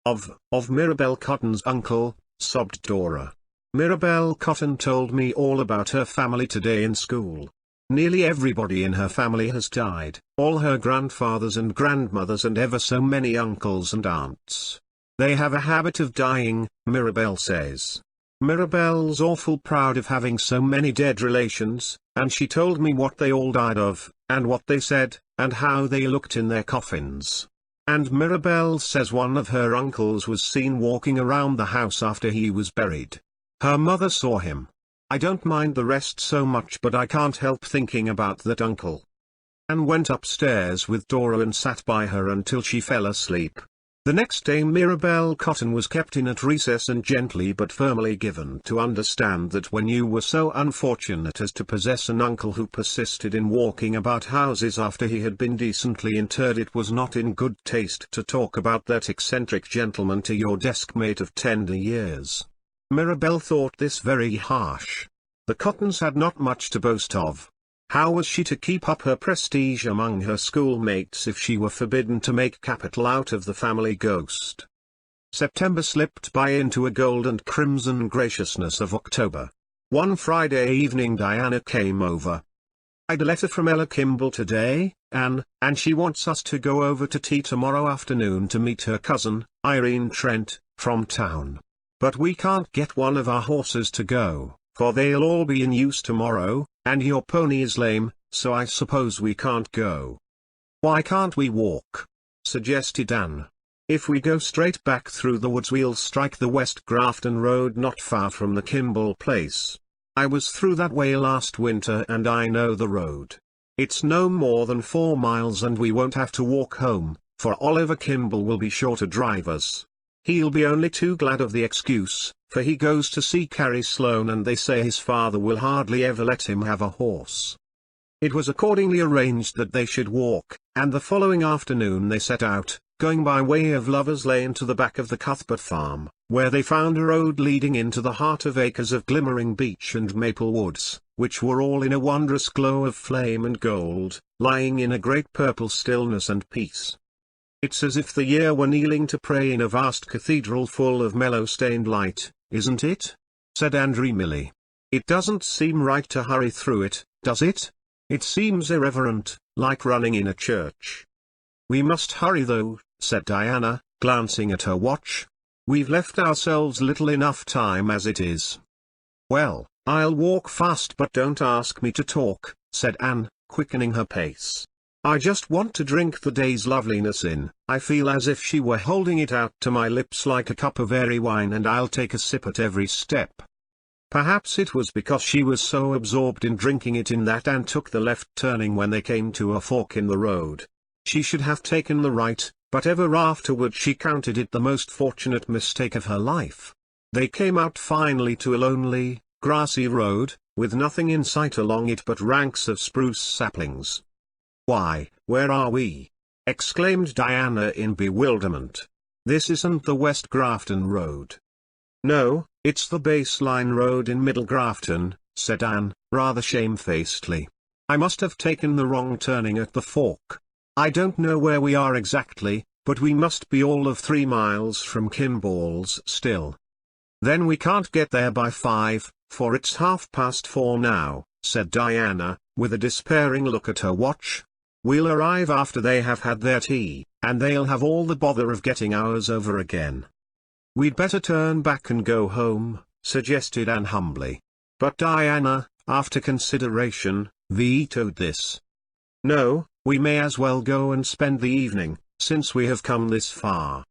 Of Mirabel Cotton's uncle," sobbed Dora. "Mirabel Cotton told me all about her family today in school. Nearly everybody in her family has died, all her grandfathers and grandmothers and ever so many uncles and aunts. They have a habit of dying, Mirabel says. Mirabelle's awful proud of having so many dead relations, and she told me what they all died of, and what they said, and how they looked in their coffins. And Mirabelle says one of her uncles was seen walking around the house after he was buried. Her mother saw him. I don't mind the rest so much, but I can't help thinking about that uncle. Anne went upstairs with Dora and sat by her until she fell asleep. The next day Mirabelle Cotton was kept in at recess and gently but firmly given to understand that when you were so unfortunate as to possess an uncle who persisted in walking about houses after he had been decently interred, it was not in good taste to talk about that eccentric gentleman to your deskmate of tender years. Mirabelle thought this very harsh. The Cottons had not much to boast of. How was she to keep up her prestige among her schoolmates if she were forbidden to make capital out of the family ghost? September slipped by into a gold and crimson graciousness of October. One Friday evening Diana came over. "I'd a letter from Ella Kimball today, Anne, and she wants us to go over to tea tomorrow afternoon to meet her cousin, Irene Trent, from town. But we can't get one of our horses to go, for they'll all be in use tomorrow, and your pony is lame, so I suppose we can't go." "Why can't we walk?" suggested Anne. "If we go straight back through the woods we'll strike the West Grafton Road not far from the Kimball place. I was through that way last winter and I know the road. It's no more than 4 miles and we won't have to walk home, for Oliver Kimball will be sure to drive us. He'll be only too glad of the excuse, for he goes to see Carrie Sloane and they say his father will hardly ever let him have a horse." It was accordingly arranged that they should walk, and the following afternoon they set out, going by way of Lover's Lane to the back of the Cuthbert farm, where they found a road leading into the heart of acres of glimmering beech and maple woods, which were all in a wondrous glow of flame and gold, lying in a great purple stillness and peace. "It's as if the year were kneeling to pray in a vast cathedral full of mellow-stained light, isn't it?" said Anne dreamily. "It doesn't seem right to hurry through it, does it? It seems irreverent, like running in a church." "We must hurry though," said Diana, glancing at her watch. "We've left ourselves little enough time as it is." "Well, I'll walk fast, but don't ask me to talk," said Anne, quickening her pace. "I just want to drink the day's loveliness in. I feel as if she were holding it out to my lips like a cup of airy wine, and I'll take a sip at every step." Perhaps it was because she was so absorbed in drinking it in that Anne took the left turning when they came to a fork in the road. She should have taken the right, but ever afterward she counted it the most fortunate mistake of her life. They came out finally to a lonely, grassy road, with nothing in sight along it but ranks of spruce saplings. "Why, where are we?" exclaimed Diana in bewilderment. "This isn't the West Grafton Road." "No, it's the Baseline Road in Middle Grafton," said Anne, rather shamefacedly. "I must have taken the wrong turning at the fork. I don't know where we are exactly, but we must be all of 3 miles from Kimball's still." "Then we can't get there by 5, for it's 4:30 now," said Diana, with a despairing look at her watch. "We'll arrive after they have had their tea, and they'll have all the bother of getting ours over again." "We'd better turn back and go home," suggested Anne humbly. But Diana, after consideration, vetoed this. "No, we may as well go and spend the evening, since we have come this far."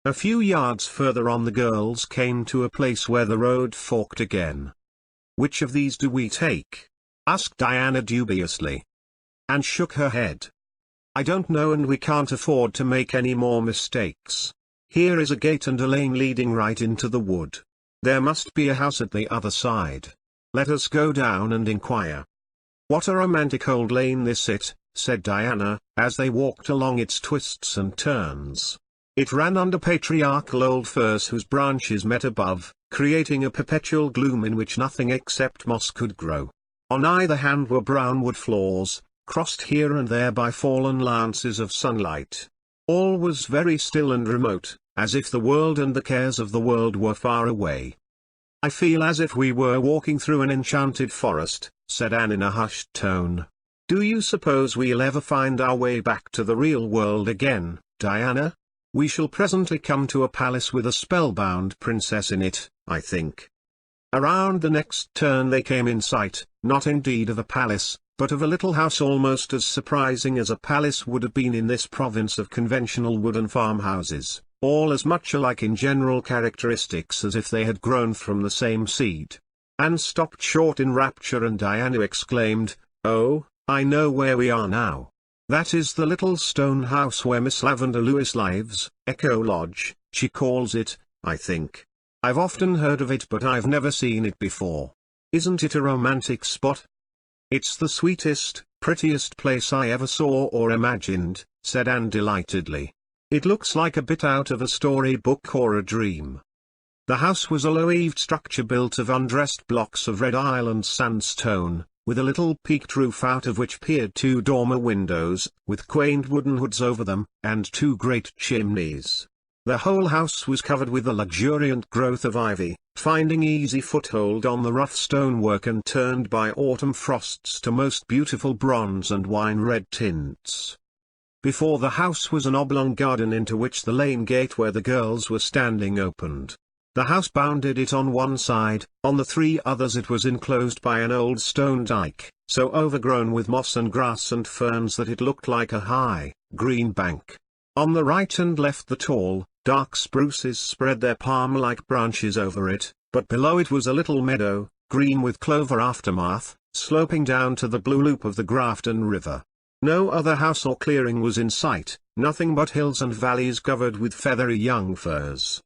A few yards further on the girls came to a place where the road forked again. "Which of these do we take?" asked Diana dubiously. Anne shook her head. "I don't know, and we can't afford to make any more mistakes. Here is a gate and a lane leading right into the wood. There must be a house at the other side. Let us go down and inquire." "What a romantic old lane this is," said Diana, as they walked along its twists and turns. It ran under patriarchal old firs whose branches met above, creating a perpetual gloom in which nothing except moss could grow. On either hand were brown wood floors, crossed here and there by fallen lances of sunlight. All was very still and remote, as if the world and the cares of the world were far away. "I feel as if we were walking through an enchanted forest," said Anne in a hushed tone. "Do you suppose we'll ever find our way back to the real world again, Diana? We shall presently come to a palace with a spellbound princess in it, I think." Around the next turn they came in sight, not indeed of a palace, but of a little house almost as surprising as a palace would have been in this province of conventional wooden farmhouses, all as much alike in general characteristics as if they had grown from the same seed. Anne stopped short in rapture and Diana exclaimed, "Oh, I know where we are now. That is the little stone house where Miss Lavender Lewis lives, Echo Lodge, she calls it, I think. I've often heard of it but I've never seen it before. Isn't it a romantic spot?" "It's the sweetest, prettiest place I ever saw or imagined," said Anne delightedly. "It looks like a bit out of a storybook or a dream." The house was a low-eaved structure built of undressed blocks of red island sandstone, with a little peaked roof out of which peered two dormer windows, with quaint wooden hoods over them, and two great chimneys. The whole house was covered with a luxuriant growth of ivy, finding easy foothold on the rough stonework and turned by autumn frosts to most beautiful bronze and wine-red tints. Before the house was an oblong garden into which the lane gate where the girls were standing opened. The house bounded it on one side, on the three others it was enclosed by an old stone dike, so overgrown with moss and grass and ferns that it looked like a high, green bank. On the right and left the tall, dark spruces spread their palm-like branches over it, but below it was a little meadow, green with clover aftermath, sloping down to the blue loop of the Grafton River. No other house or clearing was in sight, nothing but hills and valleys covered with feathery young firs.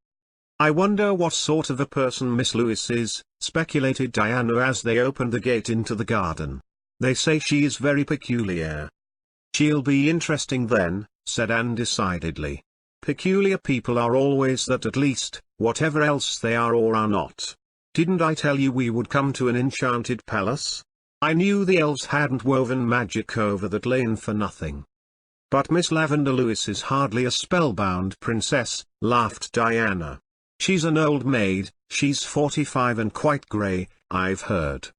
"I wonder what sort of a person Miss Lewis is," speculated Diana as they opened the gate into the garden. "They say she is very peculiar." "She'll be interesting then," said Anne decidedly. "Peculiar people are always that, at least, whatever else they are or are not. Didn't I tell you we would come to an enchanted palace? I knew the elves hadn't woven magic over that lane for nothing." "But Miss Lavender Lewis is hardly a spellbound princess," laughed Diana. "She's an old maid, she's 45 and quite grey, I've heard."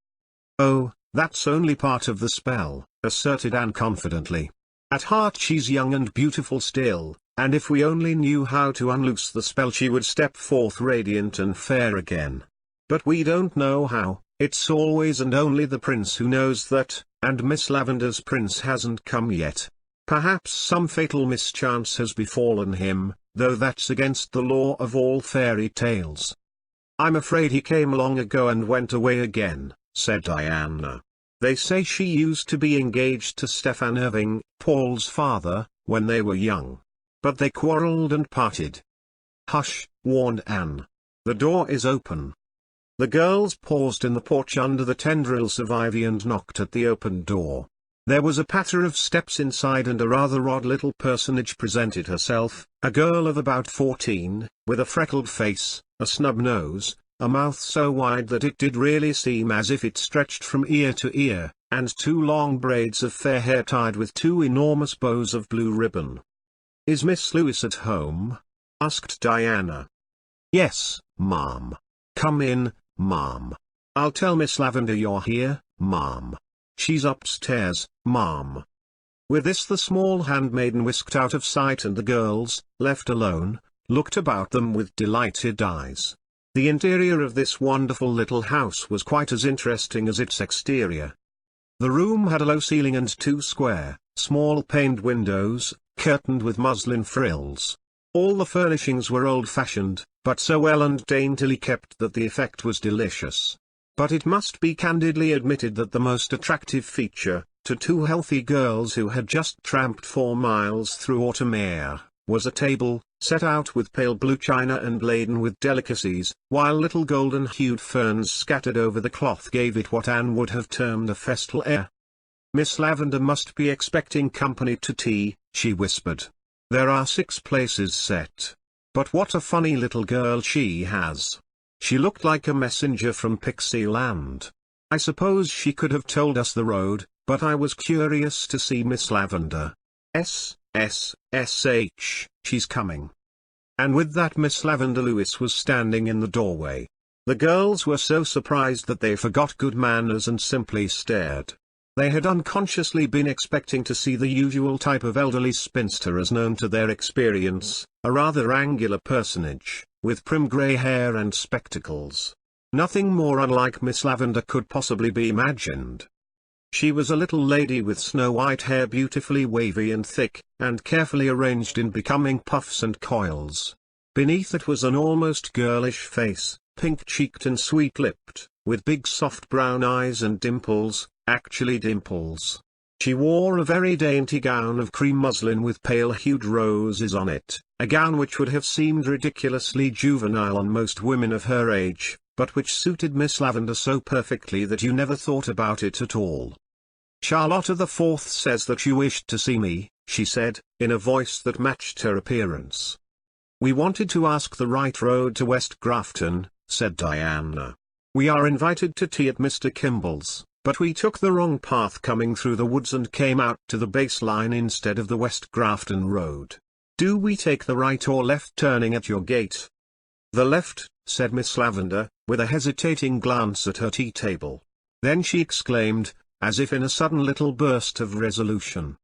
"Oh, that's only part of the spell," asserted Anne confidently. "At heart she's young and beautiful still, and if we only knew how to unloose the spell she would step forth radiant and fair again. But we don't know how, it's always and only the prince who knows that, and Miss Lavender's prince hasn't come yet. Perhaps some fatal mischance has befallen him, though that's against the law of all fairy tales." "I'm afraid he came long ago and went away again," said Diana. "They say she used to be engaged to Stefan Irving, Paul's father, when they were young. But they quarreled and parted." "Hush," warned Anne. "The door is open." The girls paused in the porch under the tendrils of ivy and knocked at the open door. There was a patter of steps inside and a rather odd little personage presented herself, a girl of about 14, with a freckled face, a snub nose, a mouth so wide that it did really seem as if it stretched from ear to ear, and two long braids of fair hair tied with two enormous bows of blue ribbon. "Is Miss Lewis at home?" asked Diana. "Yes, ma'am. Come in, ma'am. I'll tell Miss Lavender you're here, ma'am. She's upstairs, ma'am." With this the small handmaiden whisked out of sight and the girls, left alone, looked about them with delighted eyes. The interior of this wonderful little house was quite as interesting as its exterior. The room had a low ceiling and two square, small paned windows, curtained with muslin frills. All the furnishings were old-fashioned, but so well and daintily kept that the effect was delicious. But it must be candidly admitted that the most attractive feature, to two healthy girls who had just tramped 4 miles through autumn air, was a table, set out with pale blue china and laden with delicacies, while little golden-hued ferns scattered over the cloth gave it what Anne would have termed a festal air. "Miss Lavender must be expecting company to tea," she whispered. "There are 6 places set. But what a funny little girl she has. She looked like a messenger from Pixie Land. I suppose she could have told us the road, but I was curious to see Miss Lavender. She's coming." And with that Miss Lavender Lewis was standing in the doorway. The girls were so surprised that they forgot good manners and simply stared. They had unconsciously been expecting to see the usual type of elderly spinster as known to their experience, a rather angular personage, with prim grey hair and spectacles. Nothing more unlike Miss Lavender could possibly be imagined. She was a little lady with snow-white hair beautifully wavy and thick, and carefully arranged in becoming puffs and coils. Beneath it was an almost girlish face, pink-cheeked and sweet-lipped, with big soft brown eyes and dimples, actually dimples. She wore a very dainty gown of cream muslin with pale-hued roses on it, a gown which would have seemed ridiculously juvenile on most women of her age, but which suited Miss Lavender so perfectly that you never thought about it at all. "Charlotta the Fourth says that you wished to see me," she said, in a voice that matched her appearance. "We wanted to ask the right road to West Grafton," said Diana. "We are invited to tea at Mr. Kimball's, but we took the wrong path coming through the woods and came out to the baseline instead of the West Grafton road. Do we take the right or left turning at your gate?" "The left," said Miss Lavender, with a hesitating glance at her tea table. Then she exclaimed, as if in a sudden little burst of resolution,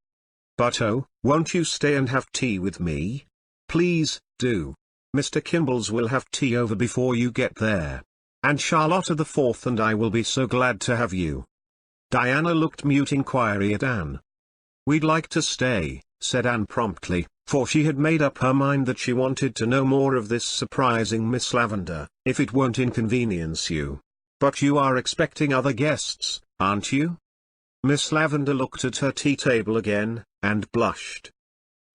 "But oh, won't you stay and have tea with me? Please, do. Mr. Kimball's will have tea over before you get there. And Charlotta the Fourth and I will be so glad to have you." Diana looked mute inquiry at Anne. "We'd like to stay," said Anne promptly, for she had made up her mind that she wanted to know more of this surprising Miss Lavender, if it won't inconvenience you. "But you are expecting other guests, aren't you?" Miss Lavender looked at her tea table again, and blushed.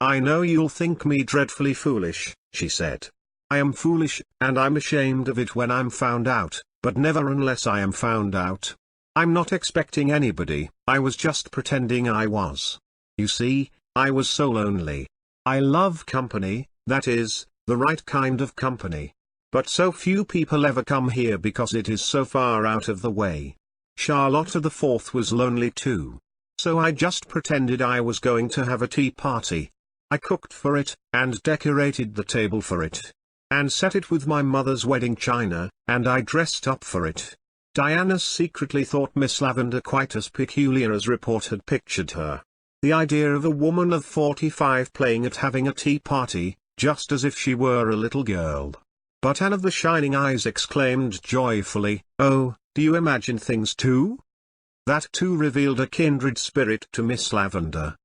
"I know you'll think me dreadfully foolish," she said. "I am foolish, and I'm ashamed of it when I'm found out, but never unless I am found out. I'm not expecting anybody, I was just pretending I was. You see, I was so lonely. I love company, that is, the right kind of company. But so few people ever come here because it is so far out of the way. Charlotta the Fourth was lonely too. So I just pretended I was going to have a tea party. I cooked for it, and decorated the table for it. And set it with my mother's wedding china, and I dressed up for it." Diana secretly thought Miss Lavender quite as peculiar as report had pictured her. The idea of a woman of 45 playing at having a tea party, just as if she were a little girl. But Anne of the shining eyes exclaimed joyfully, "Oh, do you imagine things too?" That too revealed a kindred spirit to Miss Lavender.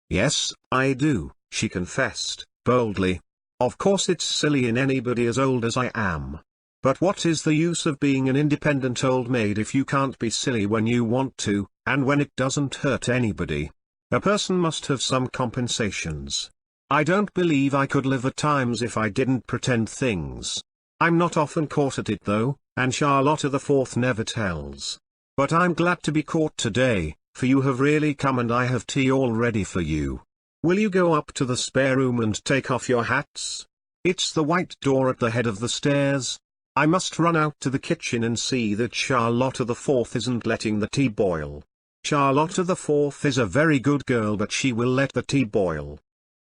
"Yes, I do," she confessed, boldly. "Of course it's silly in anybody as old as I am. But what is the use of being an independent old maid if you can't be silly when you want to, and when it doesn't hurt anybody? A person must have some compensations. I don't believe I could live at times if I didn't pretend things. I'm not often caught at it though, and Charlotta the Fourth never tells. But I'm glad to be caught today, for you have really come and I have tea all ready for you. Will you go up to the spare room and take off your hats? It's the white door at the head of the stairs. I must run out to the kitchen and see that Charlotta the Fourth isn't letting the tea boil. Charlotta the Fourth is a very good girl, but she will let the tea boil."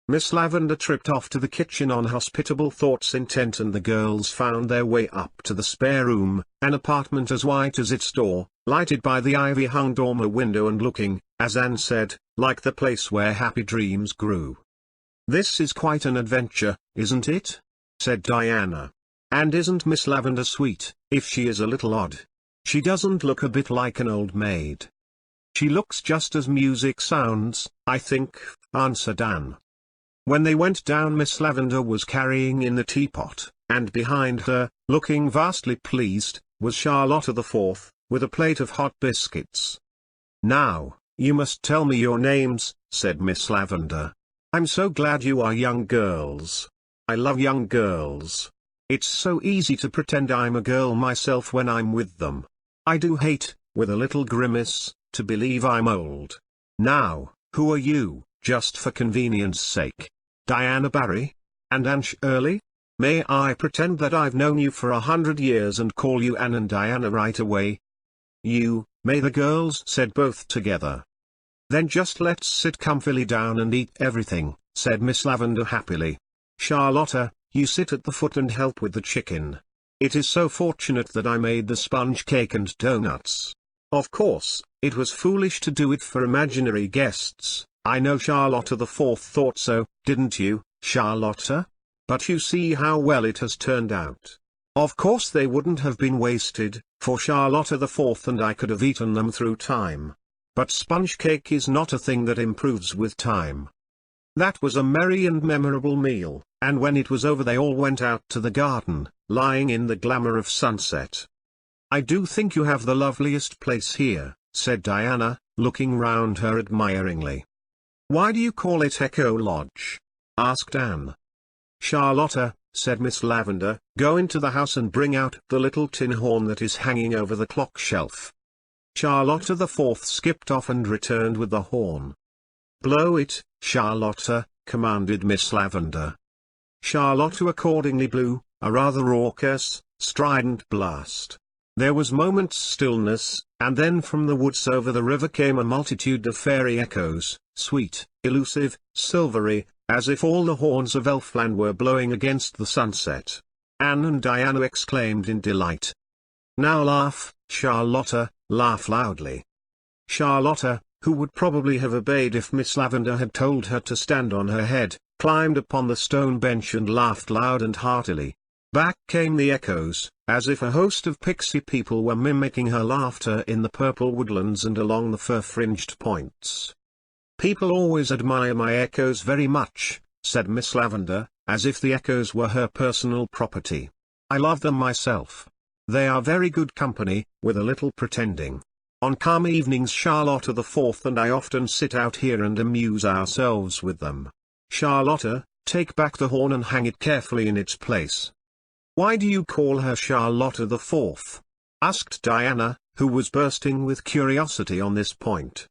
Miss Lavender tripped off to the kitchen on hospitable thoughts intent, and the girls found their way up to the spare room, an apartment as white as its door, lighted by the ivy-hung dormer window and looking, as Anne said, like the place where happy dreams grew. "This is quite an adventure, isn't it?" said Diana. "And isn't Miss Lavender sweet, if she is a little odd? She doesn't look a bit like an old maid." "She looks just as music sounds, I think," answered Anne. When they went down, Miss Lavender was carrying in the teapot, and behind her, looking vastly pleased, was Charlotta the Fourth, with a plate of hot biscuits. "Now, you must tell me your names," said Miss Lavender. "I'm so glad you are young girls. I love young girls. It's so easy to pretend I'm a girl myself when I'm with them. I do hate, with a little grimace, to believe I'm old. Now, who are you, just for convenience sake? Diana Barry? And Anne Shirley? May I pretend that I've known you for 100 years and call you Anne and Diana right away?" "You, may," the girls said both together. "Then just let's sit comfily down and eat everything," said Miss Lavender happily. "Charlotta, you sit at the foot and help with the chicken. It is so fortunate that I made the sponge cake and donuts. Of course, it was foolish to do it for imaginary guests. I know Charlotta the Fourth thought so, didn't you, Charlotta? But you see how well it has turned out. Of course they wouldn't have been wasted, for Charlotta the Fourth and I could have eaten them through time. But sponge cake is not a thing that improves with time. That was a merry and memorable meal, and when it was over they all went out to the garden, lying in the glamour of sunset. "I do think you have the loveliest place here," said Diana, looking round her admiringly. "Why do you call it Echo Lodge?" asked Anne. "Charlotta," said Miss Lavender, "go into the house and bring out the little tin horn that is hanging over the clock shelf." Charlotta the Fourth skipped off and returned with the horn. "Blow it, Charlotta," commanded Miss Lavender. Charlotta accordingly blew, a rather raucous, strident blast. There was moment's stillness, and then from the woods over the river came a multitude of fairy echoes, sweet, elusive, silvery, as if all the horns of Elfland were blowing against the sunset. Anne and Diana exclaimed in delight. "Now laugh, Charlotta, laugh loudly." Charlotta, who would probably have obeyed if Miss Lavender had told her to stand on her head, climbed upon the stone bench and laughed loud and heartily. Back came the echoes, as if a host of pixie people were mimicking her laughter in the purple woodlands and along the fir-fringed points. "People always admire my echoes very much," said Miss Lavender, as if the echoes were her personal property. "I love them myself. They are very good company, with a little pretending. On calm evenings Charlotta the Fourth and I often sit out here and amuse ourselves with them. Charlotta, take back the horn and hang it carefully in its place." "Why do you call her Charlotta the Fourth?" asked Diana, who was bursting with curiosity on this point.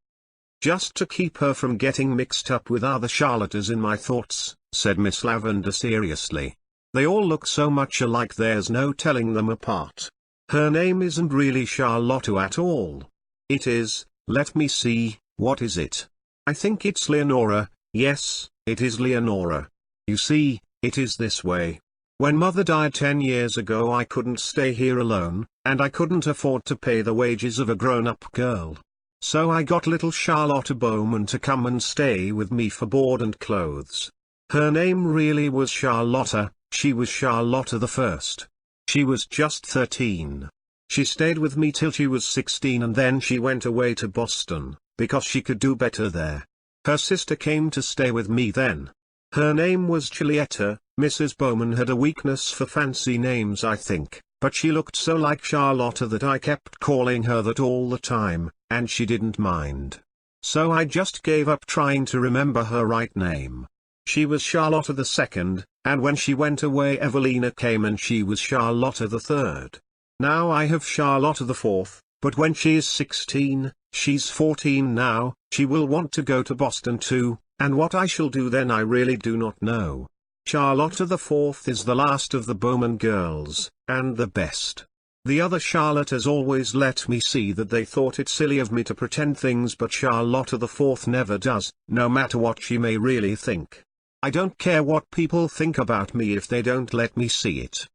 "Just to keep her from getting mixed up with other Charlottas in my thoughts," said Miss Lavender seriously. "They all look so much alike there's no telling them apart. Her name isn't really Charlotta at all. It is, let me see, what is it? I think it's Leonora. Yes, it is Leonora. You see, it is this way. When Mother died 10 years ago I couldn't stay here alone, and I couldn't afford to pay the wages of a grown-up girl. So I got little Charlotta Bowman to come and stay with me for board and clothes. Her name really was Charlotta, she was Charlotta the First. She was just 13. She stayed with me till she was 16 and then she went away to Boston, because she could do better there. Her sister came to stay with me then. Her name was Julietta. Mrs. Bowman had a weakness for fancy names I think, but she looked so like Charlotta that I kept calling her that all the time, and she didn't mind. So I just gave up trying to remember her right name. She was Charlotta the Second, and when she went away Evelina came and she was Charlotta the Third. Now I have Charlotta the Fourth, but when she is 16, she's 14 now, she will want to go to Boston too, and what I shall do then I really do not know. Charlotta the Fourth is the last of the Bowman girls, and the best. The other Charlottas always let me see that they thought it silly of me to pretend things, but Charlotta the Fourth never does, no matter what she may really think. I don't care what people think about me if they don't let me see it."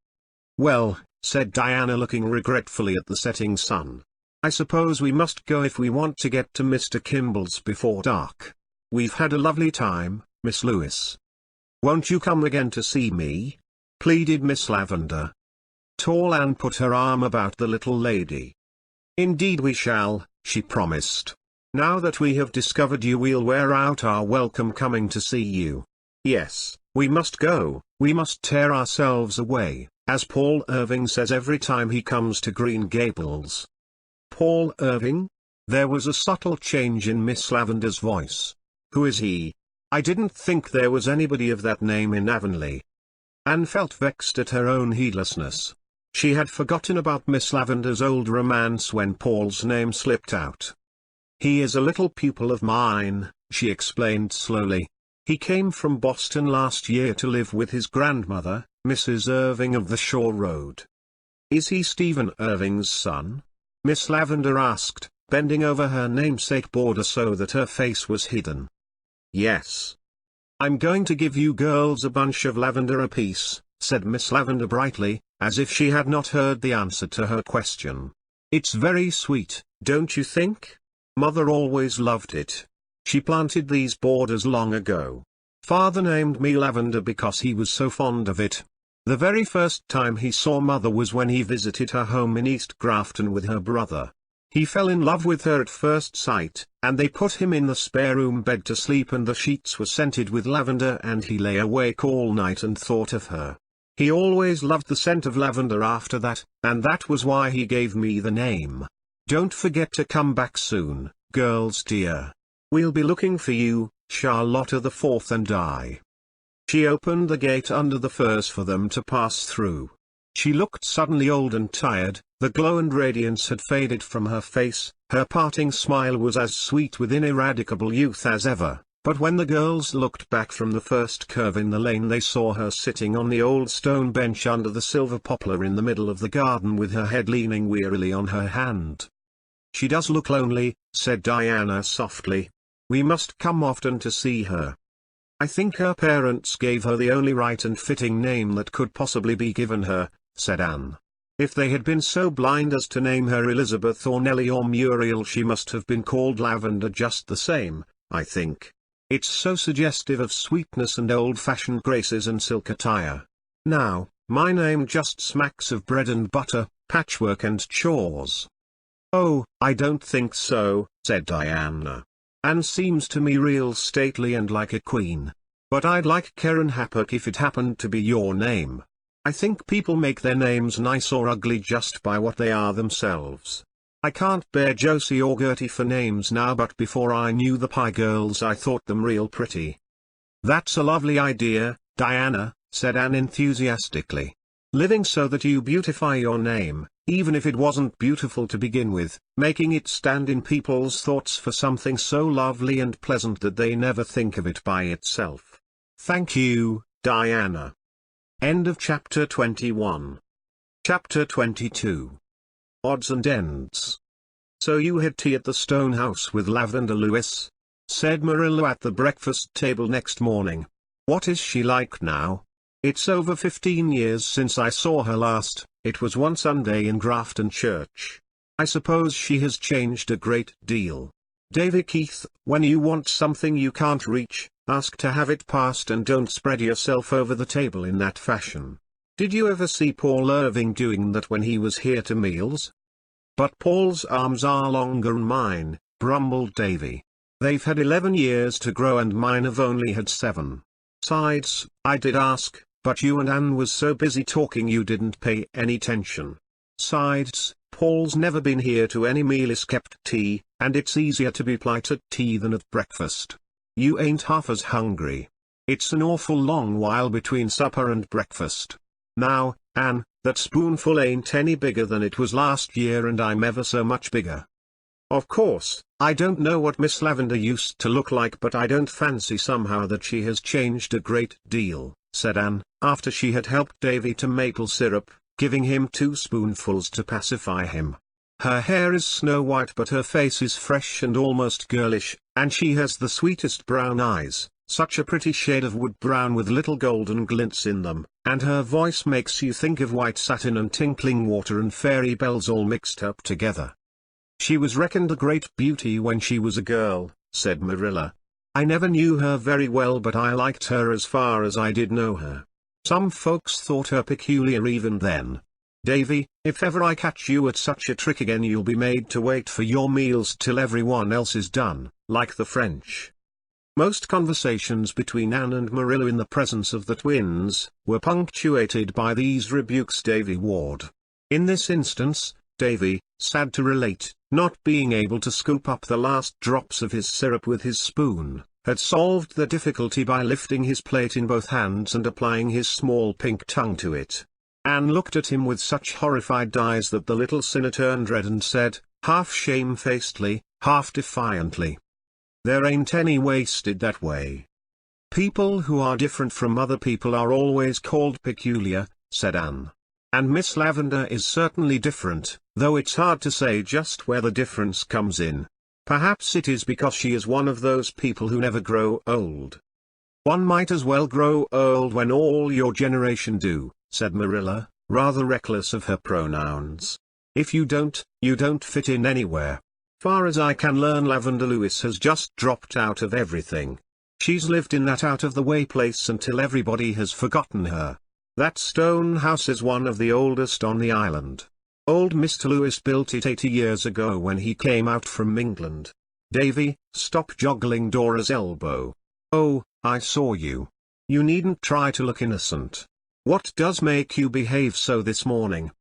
"Well," said Diana looking regretfully at the setting sun, "I suppose we must go if we want to get to Mr. Kimball's before dark. We've had a lovely time, Miss Lewis." "Won't you come again to see me?" pleaded Miss Lavender. Tall Anne put her arm about the little lady. "Indeed we shall," she promised. "Now that we have discovered you we'll wear out our welcome coming to see you. Yes, we must go, we must tear ourselves away, as Paul Irving says every time he comes to Green Gables." "Paul Irving?" There was a subtle change in Miss Lavender's voice. "Who is he? I didn't think there was anybody of that name in Avonlea." Anne felt vexed at her own heedlessness. She had forgotten about Miss Lavender's old romance when Paul's name slipped out. "He is a little pupil of mine," she explained slowly. "He came from Boston last year to live with his grandmother, Mrs. Irving of the Shore Road." "Is he Stephen Irving's son?" Miss Lavender asked, bending over her namesake border so that her face was hidden. "Yes. I'm going to give you girls a bunch of lavender apiece," said Miss Lavender brightly, as if she had not heard the answer to her question. "It's very sweet, don't you think? Mother always loved it. She planted these borders long ago. Father named me Lavender because he was so fond of it. The very first time he saw Mother was when he visited her home in East Grafton with her brother. He fell in love with her at first sight, and they put him in the spare room bed to sleep, and the sheets were scented with lavender, and he lay awake all night and thought of her. He always loved the scent of lavender after that, and that was why he gave me the name. Don't forget to come back soon, girls dear. We'll be looking for you, Charlotta the Fourth and I. She opened the gate under the firs for them to pass through. She looked suddenly old and tired, the glow and radiance had faded from her face, her parting smile was as sweet with ineradicable youth as ever, but when the girls looked back from the first curve in the lane they saw her sitting on the old stone bench under the silver poplar in the middle of the garden with her head leaning wearily on her hand. She does look lonely, said Diana softly. We must come often to see her. I think her parents gave her the only right and fitting name that could possibly be given her, said Anne. If they had been so blind as to name her Elizabeth or Nellie or Muriel, she must have been called Lavender just the same, I think. It's so suggestive of sweetness and old-fashioned graces and silk attire. Now, my name just smacks of bread and butter, patchwork and chores. Oh, I don't think so, said Diana. Anne seems to me real stately and like a queen. But I'd like Karen Happuck if it happened to be your name. I think people make their names nice or ugly just by what they are themselves. I can't bear Josie or Gertie for names now, but before I knew the Pye girls I thought them real pretty. That's a lovely idea, Diana, said Anne enthusiastically. Living so that you beautify your name, even if it wasn't beautiful to begin with, making it stand in people's thoughts for something so lovely and pleasant that they never think of it by itself. Thank you, Diana. End of chapter 21. Chapter 22. Odds and ends. So you had tea at the stone house with Lavender Lewis? Said Marilla at the breakfast table next morning. What is she like now? It's over 15 years since I saw her last. It was one Sunday in Grafton Church. I suppose she has changed a great deal. Davy Keith, when you want something you can't reach, ask to have it passed and don't spread yourself over the table in that fashion. Did you ever see Paul Irving doing that when he was here to meals? But Paul's arms are longer'n mine, grumbled Davy. They've had 11 years to grow and mine have only had 7. Sides, I did ask, but you and Anne was so busy talking you didn't pay any attention. Sides, Paul's never been here to any meal except tea, and it's easier to be polite at tea than at breakfast. You ain't half as hungry. It's an awful long while between supper and breakfast. Now, Anne, that spoonful ain't any bigger than it was last year and I'm ever so much bigger. Of course, I don't know what Miss Lavender used to look like, but I don't fancy somehow that she has changed a great deal, said Anne, after she had helped Davy to maple syrup, giving him 2 spoonfuls to pacify him. Her hair is snow white but her face is fresh and almost girlish, and she has the sweetest brown eyes, such a pretty shade of wood brown with little golden glints in them, and her voice makes you think of white satin and tinkling water and fairy bells all mixed up together. She was reckoned a great beauty when she was a girl, said Marilla. I never knew her very well, but I liked her as far as I did know her. Some folks thought her peculiar even then. Davy, if ever I catch you at such a trick again, you'll be made to wait for your meals till everyone else is done, like the French. Most conversations between Anne and Marilla in the presence of the twins were punctuated by these rebukes Davy Ward. In this instance, Davy, sad to relate, not being able to scoop up the last drops of his syrup with his spoon, had solved the difficulty by lifting his plate in both hands and applying his small pink tongue to it. Anne looked at him with such horrified eyes that the little sinner turned red and said, half shamefacedly, half defiantly, "There ain't any wasted that way." "People who are different from other people are always called peculiar," said Anne. "And Miss Lavender is certainly different, though it's hard to say just where the difference comes in. Perhaps it is because she is one of those people who never grow old." "One might as well grow old when all your generation do," said Marilla, rather reckless of her pronouns. "If you don't, you don't fit in anywhere. Far as I can learn, Lavender Lewis has just dropped out of everything. She's lived in that out-of-the-way place until everybody has forgotten her. That stone house is one of the oldest on the island. Old Mr. Lewis built it 80 years ago when he came out from England. Davy, stop joggling Dora's elbow. Oh, I saw you. You needn't try to look innocent. What does make you behave so this morning?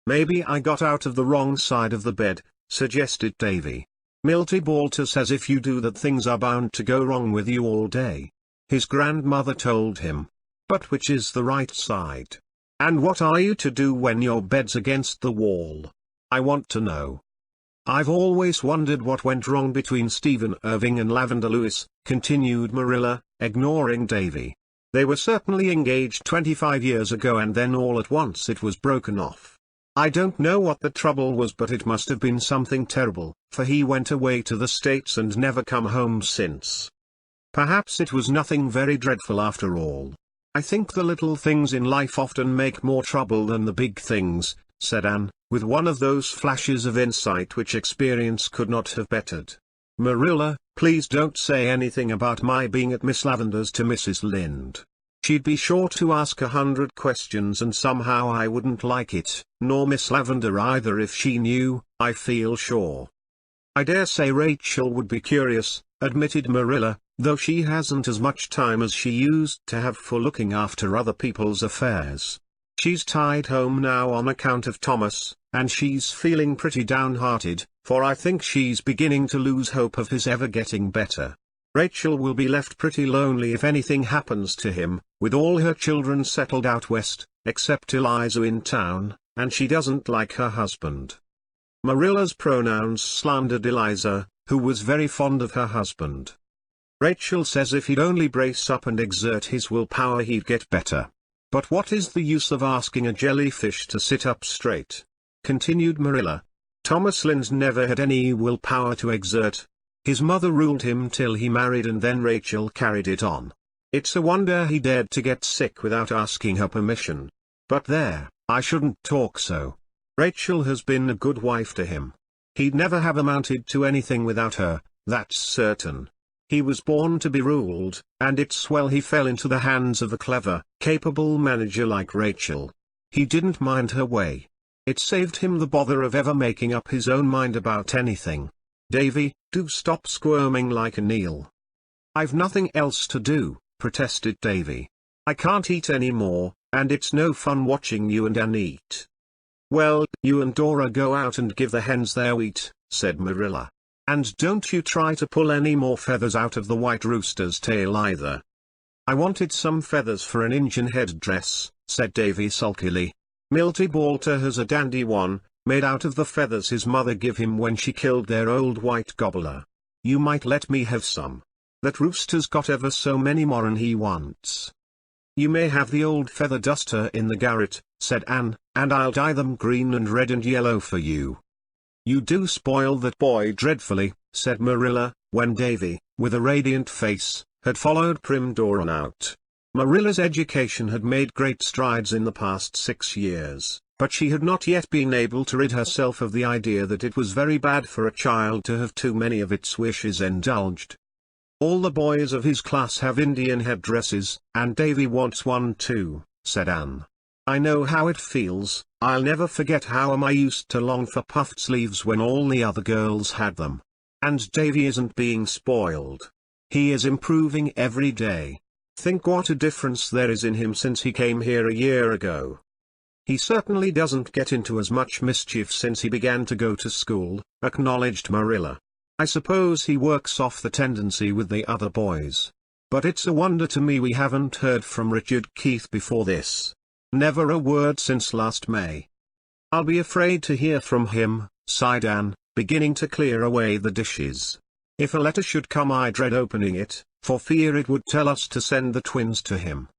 Maybe I got out of the wrong side of the bed, suggested Davy. Milty Boulter says if you do that things are bound to go wrong with you all day. His grandmother told him. But which is the right side? And what are you to do when your bed's against the wall? I want to know. I've always wondered what went wrong between Stephen Irving and Lavender Lewis, continued Marilla, ignoring Davy. They were certainly engaged 25 years ago and then all at once it was broken off. I don't know what the trouble was, but it must have been something terrible, for he went away to the States and never come home since. Perhaps it was nothing very dreadful after all. I think the little things in life often make more trouble than the big things, said Anne, with one of those flashes of insight which experience could not have bettered. Marilla, please don't say anything about my being at Miss Lavender's to Mrs. Lynde. She'd be sure to ask 100 questions and somehow I wouldn't like it, nor Miss Lavender either if she knew, I feel sure. I dare say Rachel would be curious, admitted Marilla, though she hasn't as much time as she used to have for looking after other people's affairs. She's tied home now on account of Thomas, and she's feeling pretty downhearted, for I think she's beginning to lose hope of his ever getting better. Rachel will be left pretty lonely if anything happens to him, with all her children settled out west, except Eliza in town, and she doesn't like her husband. Marilla's pronouns slandered Eliza, who was very fond of her husband. Rachel says if he'd only brace up and exert his willpower he'd get better. But what is the use of asking a jellyfish to sit up straight? Continued Marilla. Thomas Lynde never had any willpower to exert. His mother ruled him till he married and then Rachel carried it on. It's a wonder he dared to get sick without asking her permission. But there, I shouldn't talk so. Rachel has been a good wife to him. He'd never have amounted to anything without her, that's certain. He was born to be ruled, and it's well he fell into the hands of a clever, capable manager like Rachel. He didn't mind her way. It saved him the bother of ever making up his own mind about anything. Davy, do stop squirming like a Neil. I've nothing else to do, protested Davy. I can't eat any more, and it's no fun watching you and Anne eat. Well, you and Dora go out and give the hens their wheat, said Marilla. And don't you try to pull any more feathers out of the white rooster's tail either. I wanted some feathers for an Injun headdress, said Davy sulkily. Milty Boulter has a dandy one, made out of the feathers his mother gave him when she killed their old white gobbler. You might let me have some. That rooster's got ever so many more'n he wants. You may have the old feather duster in the garret, said Anne, and I'll dye them green and red and yellow for you. You do spoil that boy dreadfully, said Marilla, when Davy, with a radiant face, had followed prim Dora out. Marilla's education had made great strides in the past 6 years, but she had not yet been able to rid herself of the idea that it was very bad for a child to have too many of its wishes indulged. All the boys of his class have Indian headdresses, and Davy wants one too, said Anne. I know how it feels. I'll never forget how I used to long for puffed sleeves when all the other girls had them. And Davy isn't being spoiled. He is improving every day. Think what a difference there is in him since he came here a year ago. He certainly doesn't get into as much mischief since he began to go to school, acknowledged Marilla. I suppose he works off the tendency with the other boys. But it's a wonder to me we haven't heard from Richard Keith before this. Never a word since last May. I'll be afraid to hear from him, sighed Anne, beginning to clear away the dishes. If a letter should come I dread opening it, for fear it would tell us to send the twins to him.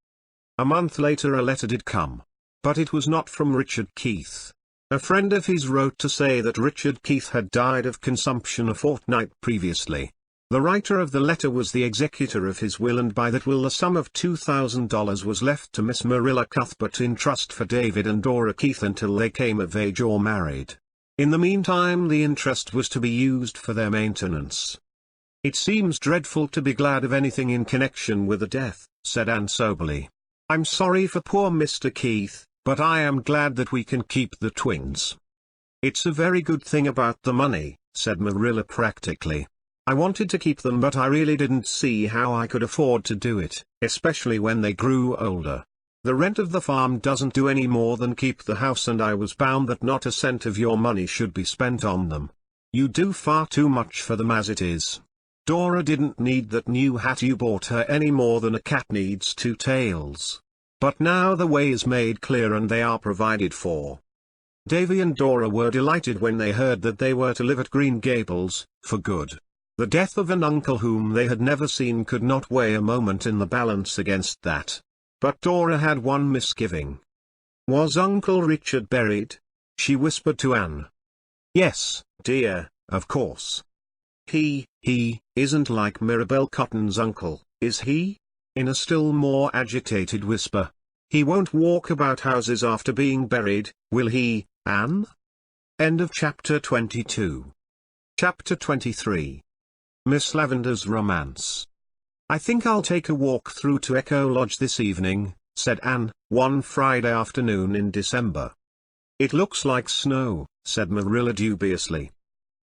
A month later a letter did come. But it was not from Richard Keith. A friend of his wrote to say that Richard Keith had died of consumption a fortnight previously. The writer of the letter was the executor of his will, and by that will the sum of $2,000 was left to Miss Marilla Cuthbert in trust for David and Dora Keith until they came of age or married. In the meantime the interest was to be used for their maintenance. It seems dreadful to be glad of anything in connection with a death, said Anne soberly. I'm sorry for poor Mr. Keith, but I am glad that we can keep the twins. It's a very good thing about the money, said Marilla practically. I wanted to keep them, but I really didn't see how I could afford to do it, especially when they grew older. The rent of the farm doesn't do any more than keep the house, and I was bound that not a cent of your money should be spent on them. You do far too much for them as it is. Dora didn't need that new hat you bought her any more than a cat needs two tails. But now the way is made clear and they are provided for. Davy and Dora were delighted when they heard that they were to live at Green Gables, for good. The death of an uncle whom they had never seen could not weigh a moment in the balance against that. But Dora had one misgiving. Was Uncle Richard buried? She whispered to Anne. Yes, dear, of course. He isn't like Mirabel Cotton's uncle, is he? In a still more agitated whisper. He won't walk about houses after being buried, will he, Anne? End of chapter 22. Chapter 23. Miss Lavendar's Romance. I think I'll take a walk through to Echo Lodge this evening, said Anne, one Friday afternoon in December. It looks like snow, said Marilla dubiously.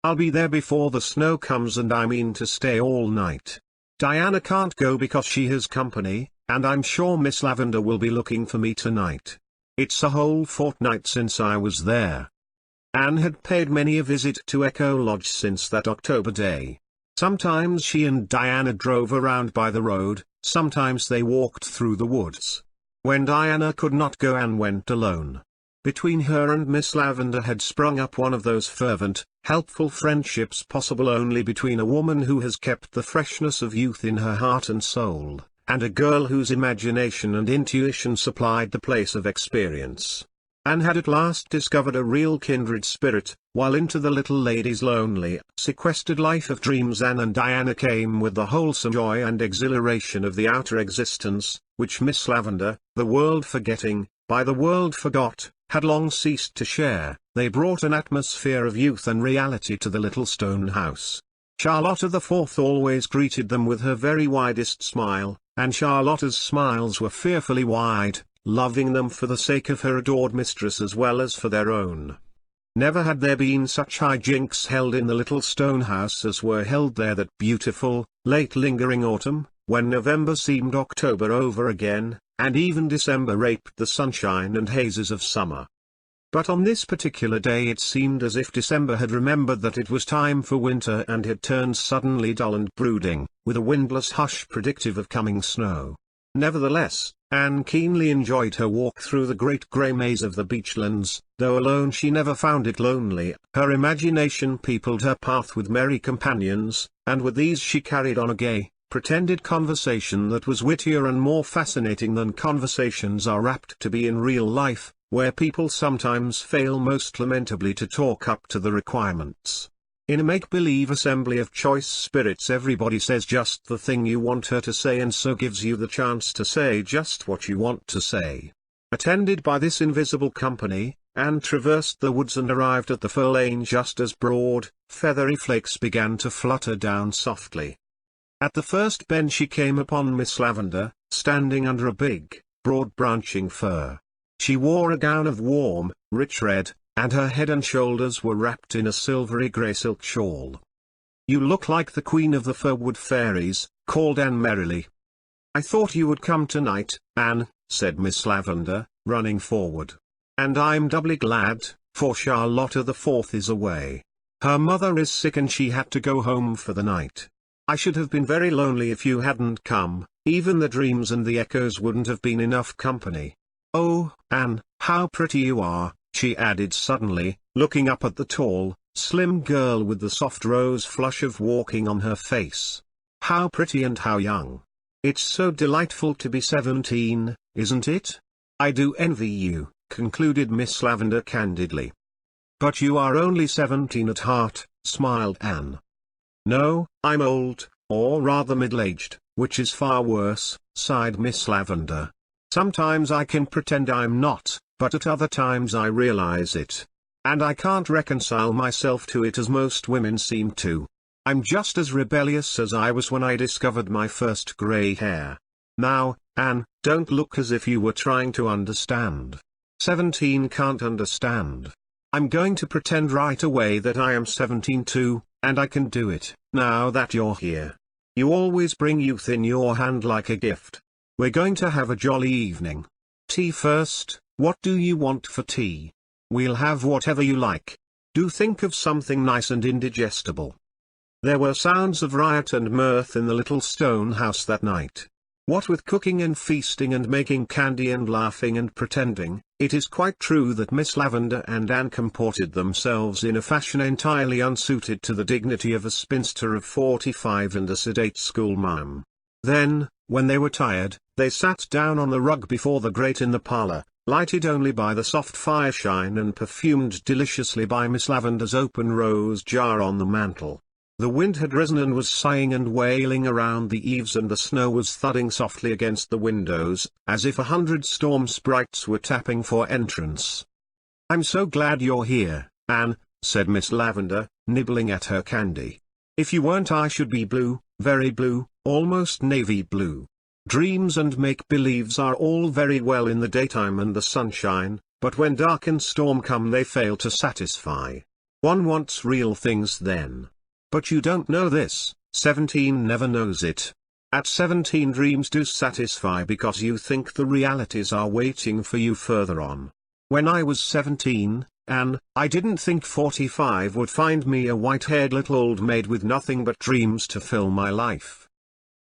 I'll be there before the snow comes, and I mean to stay all night. Diana can't go because she has company, and I'm sure Miss Lavendar will be looking for me tonight. It's a whole fortnight since I was there. Anne had paid many a visit to Echo Lodge since that October day. Sometimes she and Diana drove around by the road, sometimes they walked through the woods. When Diana could not go, Anne went alone. Between her and Miss Lavendar had sprung up one of those fervent, helpful friendships possible only between a woman who has kept the freshness of youth in her heart and soul, and a girl whose imagination and intuition supplied the place of experience. Anne had at last discovered a real kindred spirit, while into the little lady's lonely, sequestered life of dreams Anne and Diana came with the wholesome joy and exhilaration of the outer existence, which Miss Lavendar, the world forgetting, by the world forgot, had long ceased to share. They brought an atmosphere of youth and reality to the little stone house. Charlotta the Fourth always greeted them with her very widest smile, and Charlotta's smiles were fearfully wide, loving them for the sake of her adored mistress as well as for their own. Never had there been such high jinks held in the little stone house as were held there that beautiful, late lingering autumn, when November seemed October over again, and even December raped the sunshine and hazes of summer. But on this particular day it seemed as if December had remembered that it was time for winter and had turned suddenly dull and brooding, with a windless hush predictive of coming snow. Nevertheless, Anne keenly enjoyed her walk through the great grey maze of the beechlands. Though alone she never found it lonely. Her imagination peopled her path with merry companions, and with these she carried on a gay, pretended conversation that was wittier and more fascinating than conversations are apt to be in real life, where people sometimes fail most lamentably to talk up to the requirements. In a make-believe assembly of choice spirits everybody says just the thing you want her to say, and so gives you the chance to say just what you want to say. Attended by this invisible company, Anne traversed the woods and arrived at the fir lane just as broad, feathery flakes began to flutter down softly. At the first bend she came upon Miss Lavendar, standing under a big, broad-branching fir. She wore a gown of warm, rich red, and her head and shoulders were wrapped in a silvery grey silk shawl. "You look like the queen of the firwood fairies," called Anne merrily. "I thought you would come tonight, Anne," said Miss Lavendar, running forward. "And I'm doubly glad, for Charlotta the Fourth is away. Her mother is sick and she had to go home for the night. I should have been very lonely if you hadn't come. Even the dreams and the echoes wouldn't have been enough company. Oh, Anne, how pretty you are," she added suddenly, looking up at the tall, slim girl with the soft rose flush of walking on her face. "How pretty and how young. It's so delightful to be 17, isn't it? I do envy you," concluded Miss Lavendar candidly. "But you are only 17 at heart," smiled Anne. "No, I'm old, or rather middle-aged, which is far worse," sighed Miss Lavendar. "Sometimes I can pretend I'm not, but at other times I realize it. And I can't reconcile myself to it as most women seem to. I'm just as rebellious as I was when I discovered my first grey hair. Now, Anne, Don't look as if you were trying to understand. 17 can't understand. I'm going to pretend right away that I am 17 too, and I can do it, now that you're here. You always bring youth in your hand like a gift. We're going to have a jolly evening. Tea first. What do you want for tea? We'll have whatever you like. Do think of something nice and indigestible. There were sounds of riot and mirth in the little stone house that night. What with cooking and feasting and making candy and laughing and pretending, it is quite true that Miss Lavender and Anne comported themselves in a fashion entirely unsuited to the dignity of a spinster of 45 and a sedate schoolmarm. Then, when they were tired, they sat down on the rug before the grate in the parlour, lighted only by the soft fireshine and perfumed deliciously by Miss Lavender's open rose jar on the mantel. The wind had risen and was sighing and wailing around the eaves, and the snow was thudding softly against the windows, as if 100 storm sprites were tapping for entrance. "I'm so glad you're here, Anne," said Miss Lavender, nibbling at her candy. "If you weren't I should be blue, very blue, almost navy blue. Dreams and make-believes are all very well in the daytime and the sunshine, but when dark and storm come they fail to satisfy. One wants real things then. But you don't know this, 17 never knows it. At 17 dreams do satisfy because you think the realities are waiting for you further on. When I was 17, Anne, I didn't think 45 would find me a white-haired little old maid with nothing but dreams to fill my life."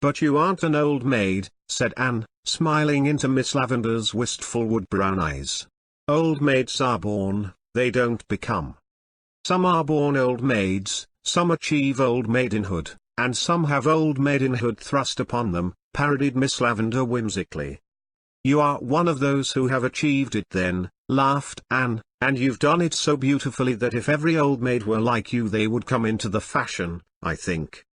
"But you aren't an old maid," said Anne, smiling into Miss Lavender's wistful wood-brown eyes. "Old maids are born, they don't become. Some are born old maids, some achieve old maidenhood, and some have old maidenhood thrust upon them," parodied Miss Lavender whimsically. "You are one of those who have achieved it then," laughed Anne, "and you've done it so beautifully that if every old maid were like you they would come into the fashion, I think."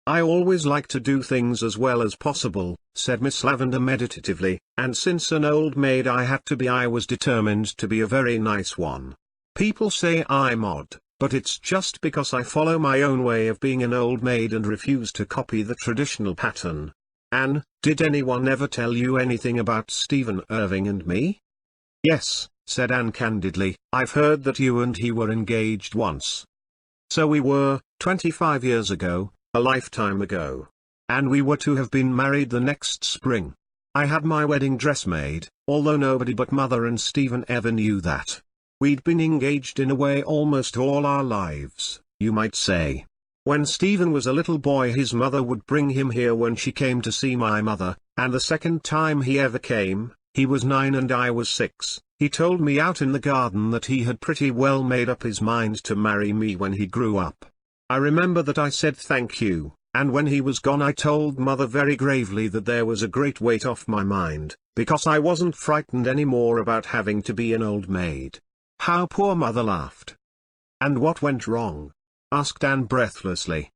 "I always like to do things as well as possible," said Miss Lavender meditatively, "and since an old maid I was determined to be a very nice one. People say I'm odd, but it's just because I follow my own way of being an old maid and refuse to copy the traditional pattern. Anne, did anyone ever tell you anything about Stephen Irving and me?" "Yes," said Anne candidly, "I've heard that you and he were engaged once." "So we were, 25 years ago, a lifetime ago. And we were to have been married the next spring. I had my wedding dress made, although nobody but Mother and Stephen ever knew that. We'd been engaged in a way almost all our lives, you might say. When Stephen was a little boy his mother would bring him here when she came to see my mother, and the second time he ever came, he was 9 and I was 6, he told me out in the garden that he had pretty well made up his mind to marry me when he grew up. I remember that I said thank you, and when he was gone I told Mother very gravely that there was a great weight off my mind, because I wasn't frightened any more about having to be an old maid. How poor Mother laughed. "And what went wrong?" asked Anne breathlessly.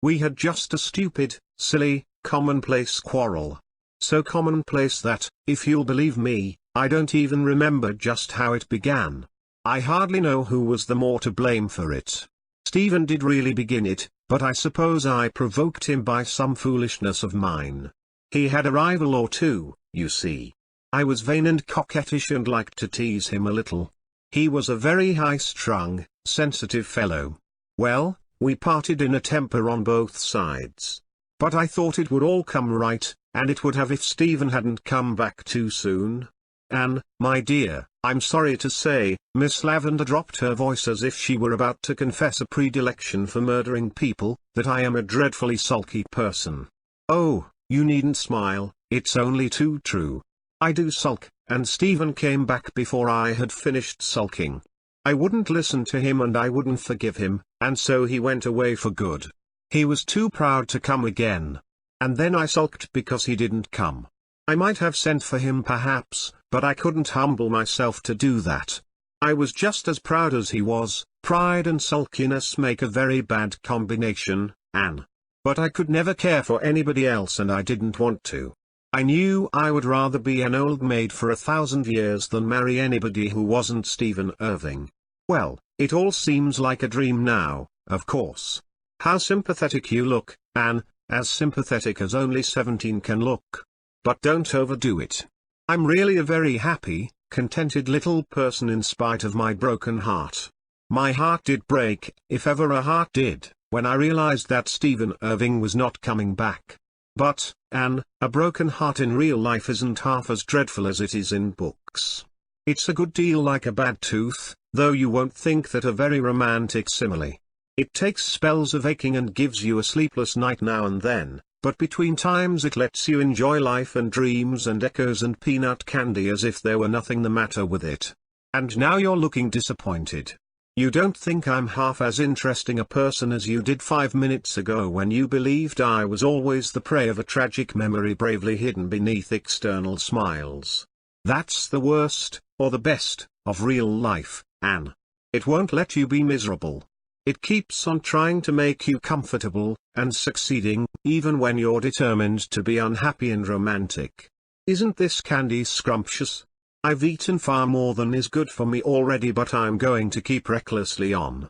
"We had just a stupid, silly, commonplace quarrel. So commonplace that, if you'll believe me, I don't even remember just how it began. I hardly know who was the more to blame for it. Stephen did really begin it, but I suppose I provoked him by some foolishness of mine. He had a rival or two, you see. I was vain and coquettish and liked to tease him a little. He was a very high-strung, sensitive fellow. Well, we parted in a temper on both sides. But I thought it would all come right, and it would have if Stephen hadn't come back too soon. Anne, my dear, I'm sorry to say," Miss Lavender dropped her voice as if she were about to confess a predilection for murdering people, "that I am a dreadfully sulky person." "Oh, you needn't smile, it's only too true. I do sulk, and Stephen came back before I had finished sulking. I wouldn't listen to him and I wouldn't forgive him, and so he went away for good. He was too proud to come again. And then I sulked because he didn't come. I might have sent for him perhaps, but I couldn't humble myself to do that. I was just as proud as he was. Pride and sulkiness make a very bad combination, Anne. But I could never care for anybody else and I didn't want to. I knew I would rather be an old maid for 1,000 years than marry anybody who wasn't Stephen Irving. Well, it all seems like a dream now, of course. How sympathetic you look, Anne, as sympathetic as only 17 can look. but don't overdo it. I'm really a very happy, contented little person in spite of my broken heart. My heart did break, if ever a heart did, when I realized that Stephen Irving was not coming back. But, Anne, a broken heart in real life isn't half as dreadful as it is in books. It's a good deal like a bad tooth, though you won't think that a very romantic simile. It takes spells of aching and gives you a sleepless night now and then, but between times it lets you enjoy life and dreams and echoes and peanut candy as if there were nothing the matter with it. And now you're looking disappointed. You don't think I'm half as interesting a person as you did 5 minutes ago when you believed I was always the prey of a tragic memory bravely hidden beneath external smiles. That's the worst, or the best, of real life, Anne. It won't let you be miserable. It keeps on trying to make you comfortable, and succeeding, even when you're determined to be unhappy and romantic. Isn't this candy scrumptious? I've eaten far more than is good for me already, but I'm going to keep recklessly on.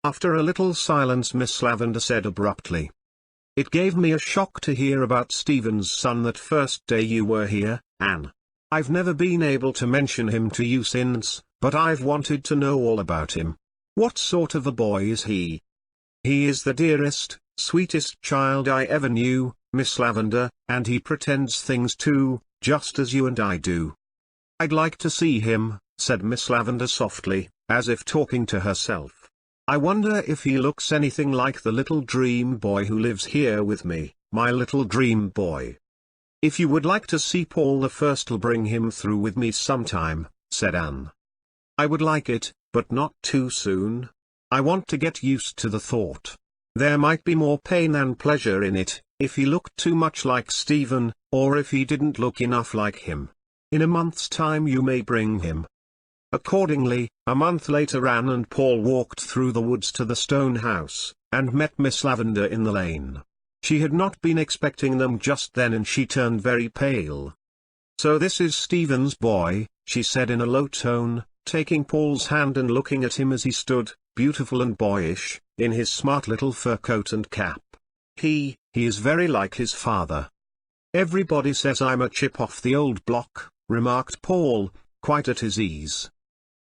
After a little silence, Miss Lavender said abruptly, "It gave me a shock to hear about Stephen's son that first day you were here, Anne. I've never been able to mention him to you since, but I've wanted to know all about him. What sort of a boy is he?" "He is the dearest, sweetest child I ever knew, Miss Lavender, and he pretends things too, just as you and I do." "I'd like to see him," said Miss Lavender softly, as if talking to herself. "I wonder if he looks anything like the little dream boy who lives here with me, my little dream boy." "If you would like to see Paul the First'll bring him through with me sometime," said Anne. "I would like it, but not too soon. I want to get used to the thought. There might be more pain than pleasure in it, if he looked too much like Stephen, or if he didn't look enough like him. In a month's time you may bring him." Accordingly, a month later Anne and Paul walked through the woods to the stone house, and met Miss Lavender in the lane. She had not been expecting them just then and she turned very pale. "So this is Stephen's boy," she said in a low tone, taking Paul's hand and looking at him as he stood, beautiful and boyish, in his smart little fur coat and cap. He is very like his father." "Everybody says I'm a chip off the old block," remarked Paul, quite at his ease.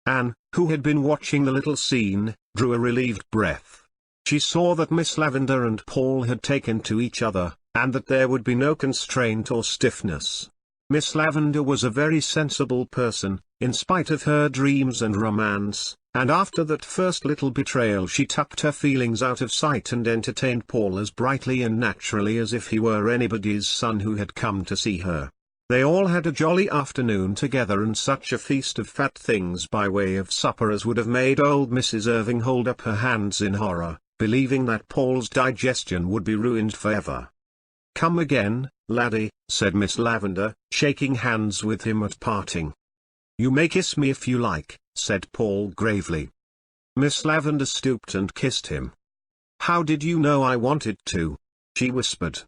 Anne, who had been watching the little scene, drew a relieved breath. She saw that Miss Lavender and Paul had taken to each other, and that there would be no constraint or stiffness. Miss Lavender was a very sensible person, in spite of her dreams and romance, and after that first little betrayal she tucked her feelings out of sight and entertained Paul as brightly and naturally as if he were anybody's son who had come to see her. They all had a jolly afternoon together and such a feast of fat things by way of supper as would have made old Mrs. Irving hold up her hands in horror, believing that Paul's digestion would be ruined forever. "Come again, laddie," said Miss Lavender, shaking hands with him at parting. "You may kiss me if you like," said Paul gravely. Miss Lavender stooped and kissed him. "How did you know I wanted to?" she whispered.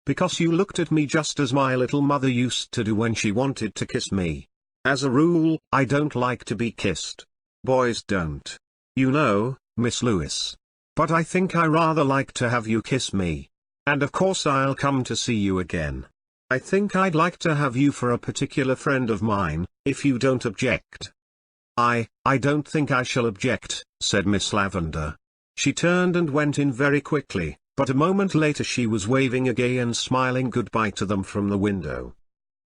"Because you looked at me just as my little mother used to do when she wanted to kiss me. As a rule, I don't like to be kissed. Boys don't. You know, Miss Lewis. But I think I rather like to have you kiss me. And of course I'll come to see you again. I think I'd like to have you for a particular friend of mine, if you don't object." I don't think I shall object," said Miss Lavender. She turned and went in very quickly, but a moment later she was waving a gay and smiling goodbye to them from the window.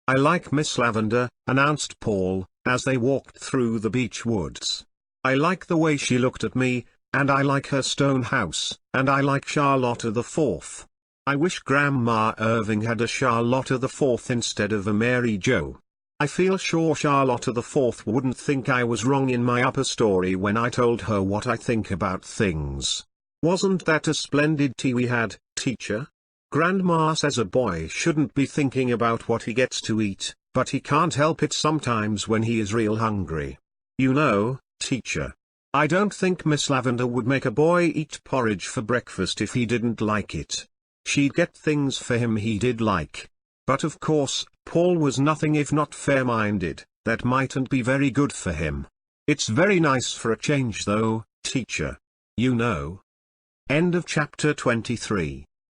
"I like Miss Lavender," announced Paul, as they walked through the beech woods. "I like the way she looked at me, and I like her stone house, and I like Charlotta the Fourth. I wish Grandma Irving had a Charlotta the Fourth instead of a Mary Jo. I feel sure Charlotta the Fourth wouldn't think I was wrong in my upper story when I told her what I think about things. Wasn't that a splendid tea we had, teacher? Grandma says a boy shouldn't be thinking about what he gets to eat, but he can't help it sometimes when he is real hungry. You know, teacher. I don't think Miss Lavender would make a boy eat porridge for breakfast if he didn't like it. She'd get things for him he did like. But of course, Paul was nothing if not fair-minded, that mightn't be very good for him. It's very nice for a change though, teacher. You know. End of chapter 23.